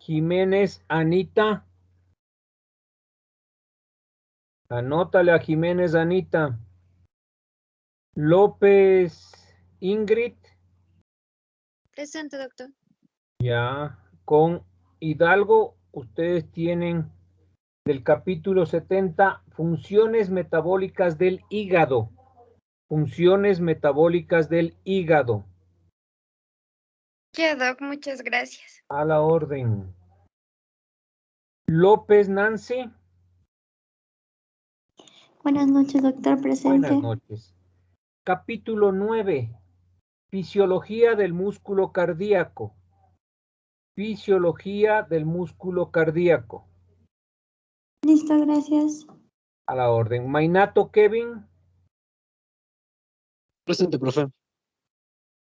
Jiménez Anita. Anótale a Jiménez Anita. López Ingrid. Presente, doctor. Ya. Con Hidalgo, ustedes tienen del capítulo 70, funciones metabólicas del hígado. Funciones metabólicas del hígado. Ya, doc, muchas gracias. A la orden. López Nancy. Buenas noches, doctor, presente. Buenas noches. Capítulo 9. Fisiología del músculo cardíaco. Fisiología del músculo cardíaco. Listo, gracias. A la orden. Mainato Kevin. Presente, profe.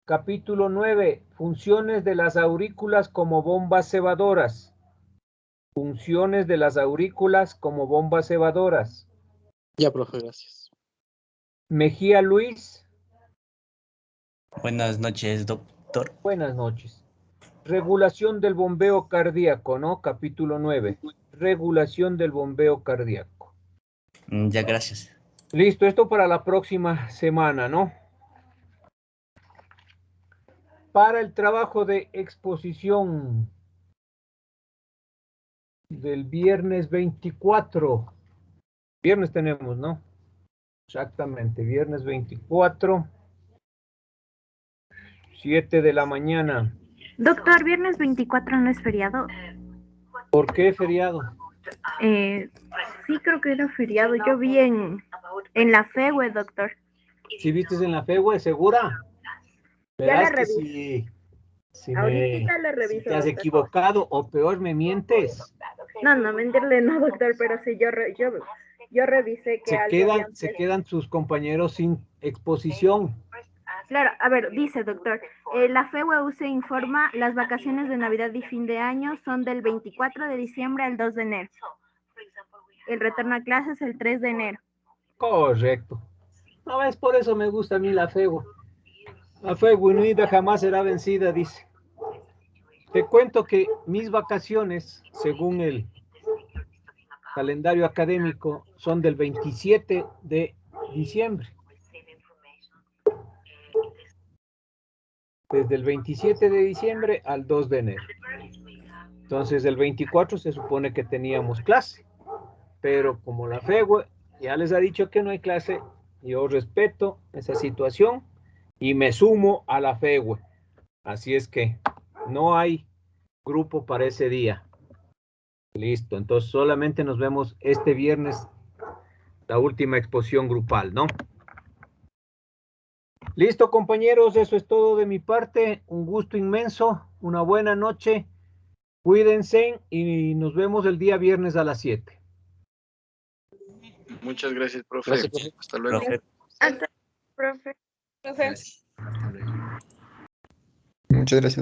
Capítulo 9. Funciones de las aurículas como bombas cebadoras. Funciones de las aurículas como bombas cebadoras. Ya, profe, gracias. Mejía Luis. Buenas noches, doctor. Buenas noches. Regulación del bombeo cardíaco, ¿no? Capítulo 9. Regulación del bombeo cardíaco. Ya, gracias. Listo, esto para la próxima semana, ¿no? Para el trabajo de exposición del viernes 24. Viernes tenemos, ¿no? Exactamente, viernes 24. 7 de la mañana. Doctor, viernes 24 no es feriado. ¿Por qué feriado? Sí, creo que era feriado. Yo vi en la FEWE, doctor. ¿Sí viste en la FEWE, segura? Verás la que revisé. si Ahorita la reviso, te has doctor. equivocado o peor me mientes. No, mentirle no, doctor, pero sí, yo revisé que Se quedan sus compañeros sin exposición. Claro, a ver, dice, doctor, la FEWE se informa, las vacaciones de Navidad y fin de año son del 24 de diciembre al 2 de enero. El retorno a clases el 3 de enero. Correcto. No, es por eso me gusta a mí la FEWE. La FEWE unida jamás será vencida, dice. Te cuento que mis vacaciones, según el calendario académico, son del 27 de diciembre. Desde el 27 de diciembre al 2 de enero. Entonces, el 24 se supone que teníamos clase, pero como la FEWE ya les ha dicho que no hay clase, yo respeto esa situación y me sumo a la FEWE. Así es que no hay grupo para ese día. Listo, entonces solamente nos vemos este viernes, la última exposición grupal, ¿no? Listo, compañeros, eso es todo de mi parte. Un gusto inmenso, una buena noche. Cuídense y nos vemos el día viernes a las 7. Muchas gracias, profe. Gracias, profe. Hasta luego. Profe. Hasta, profe. Gracias. Hasta luego. Muchas gracias.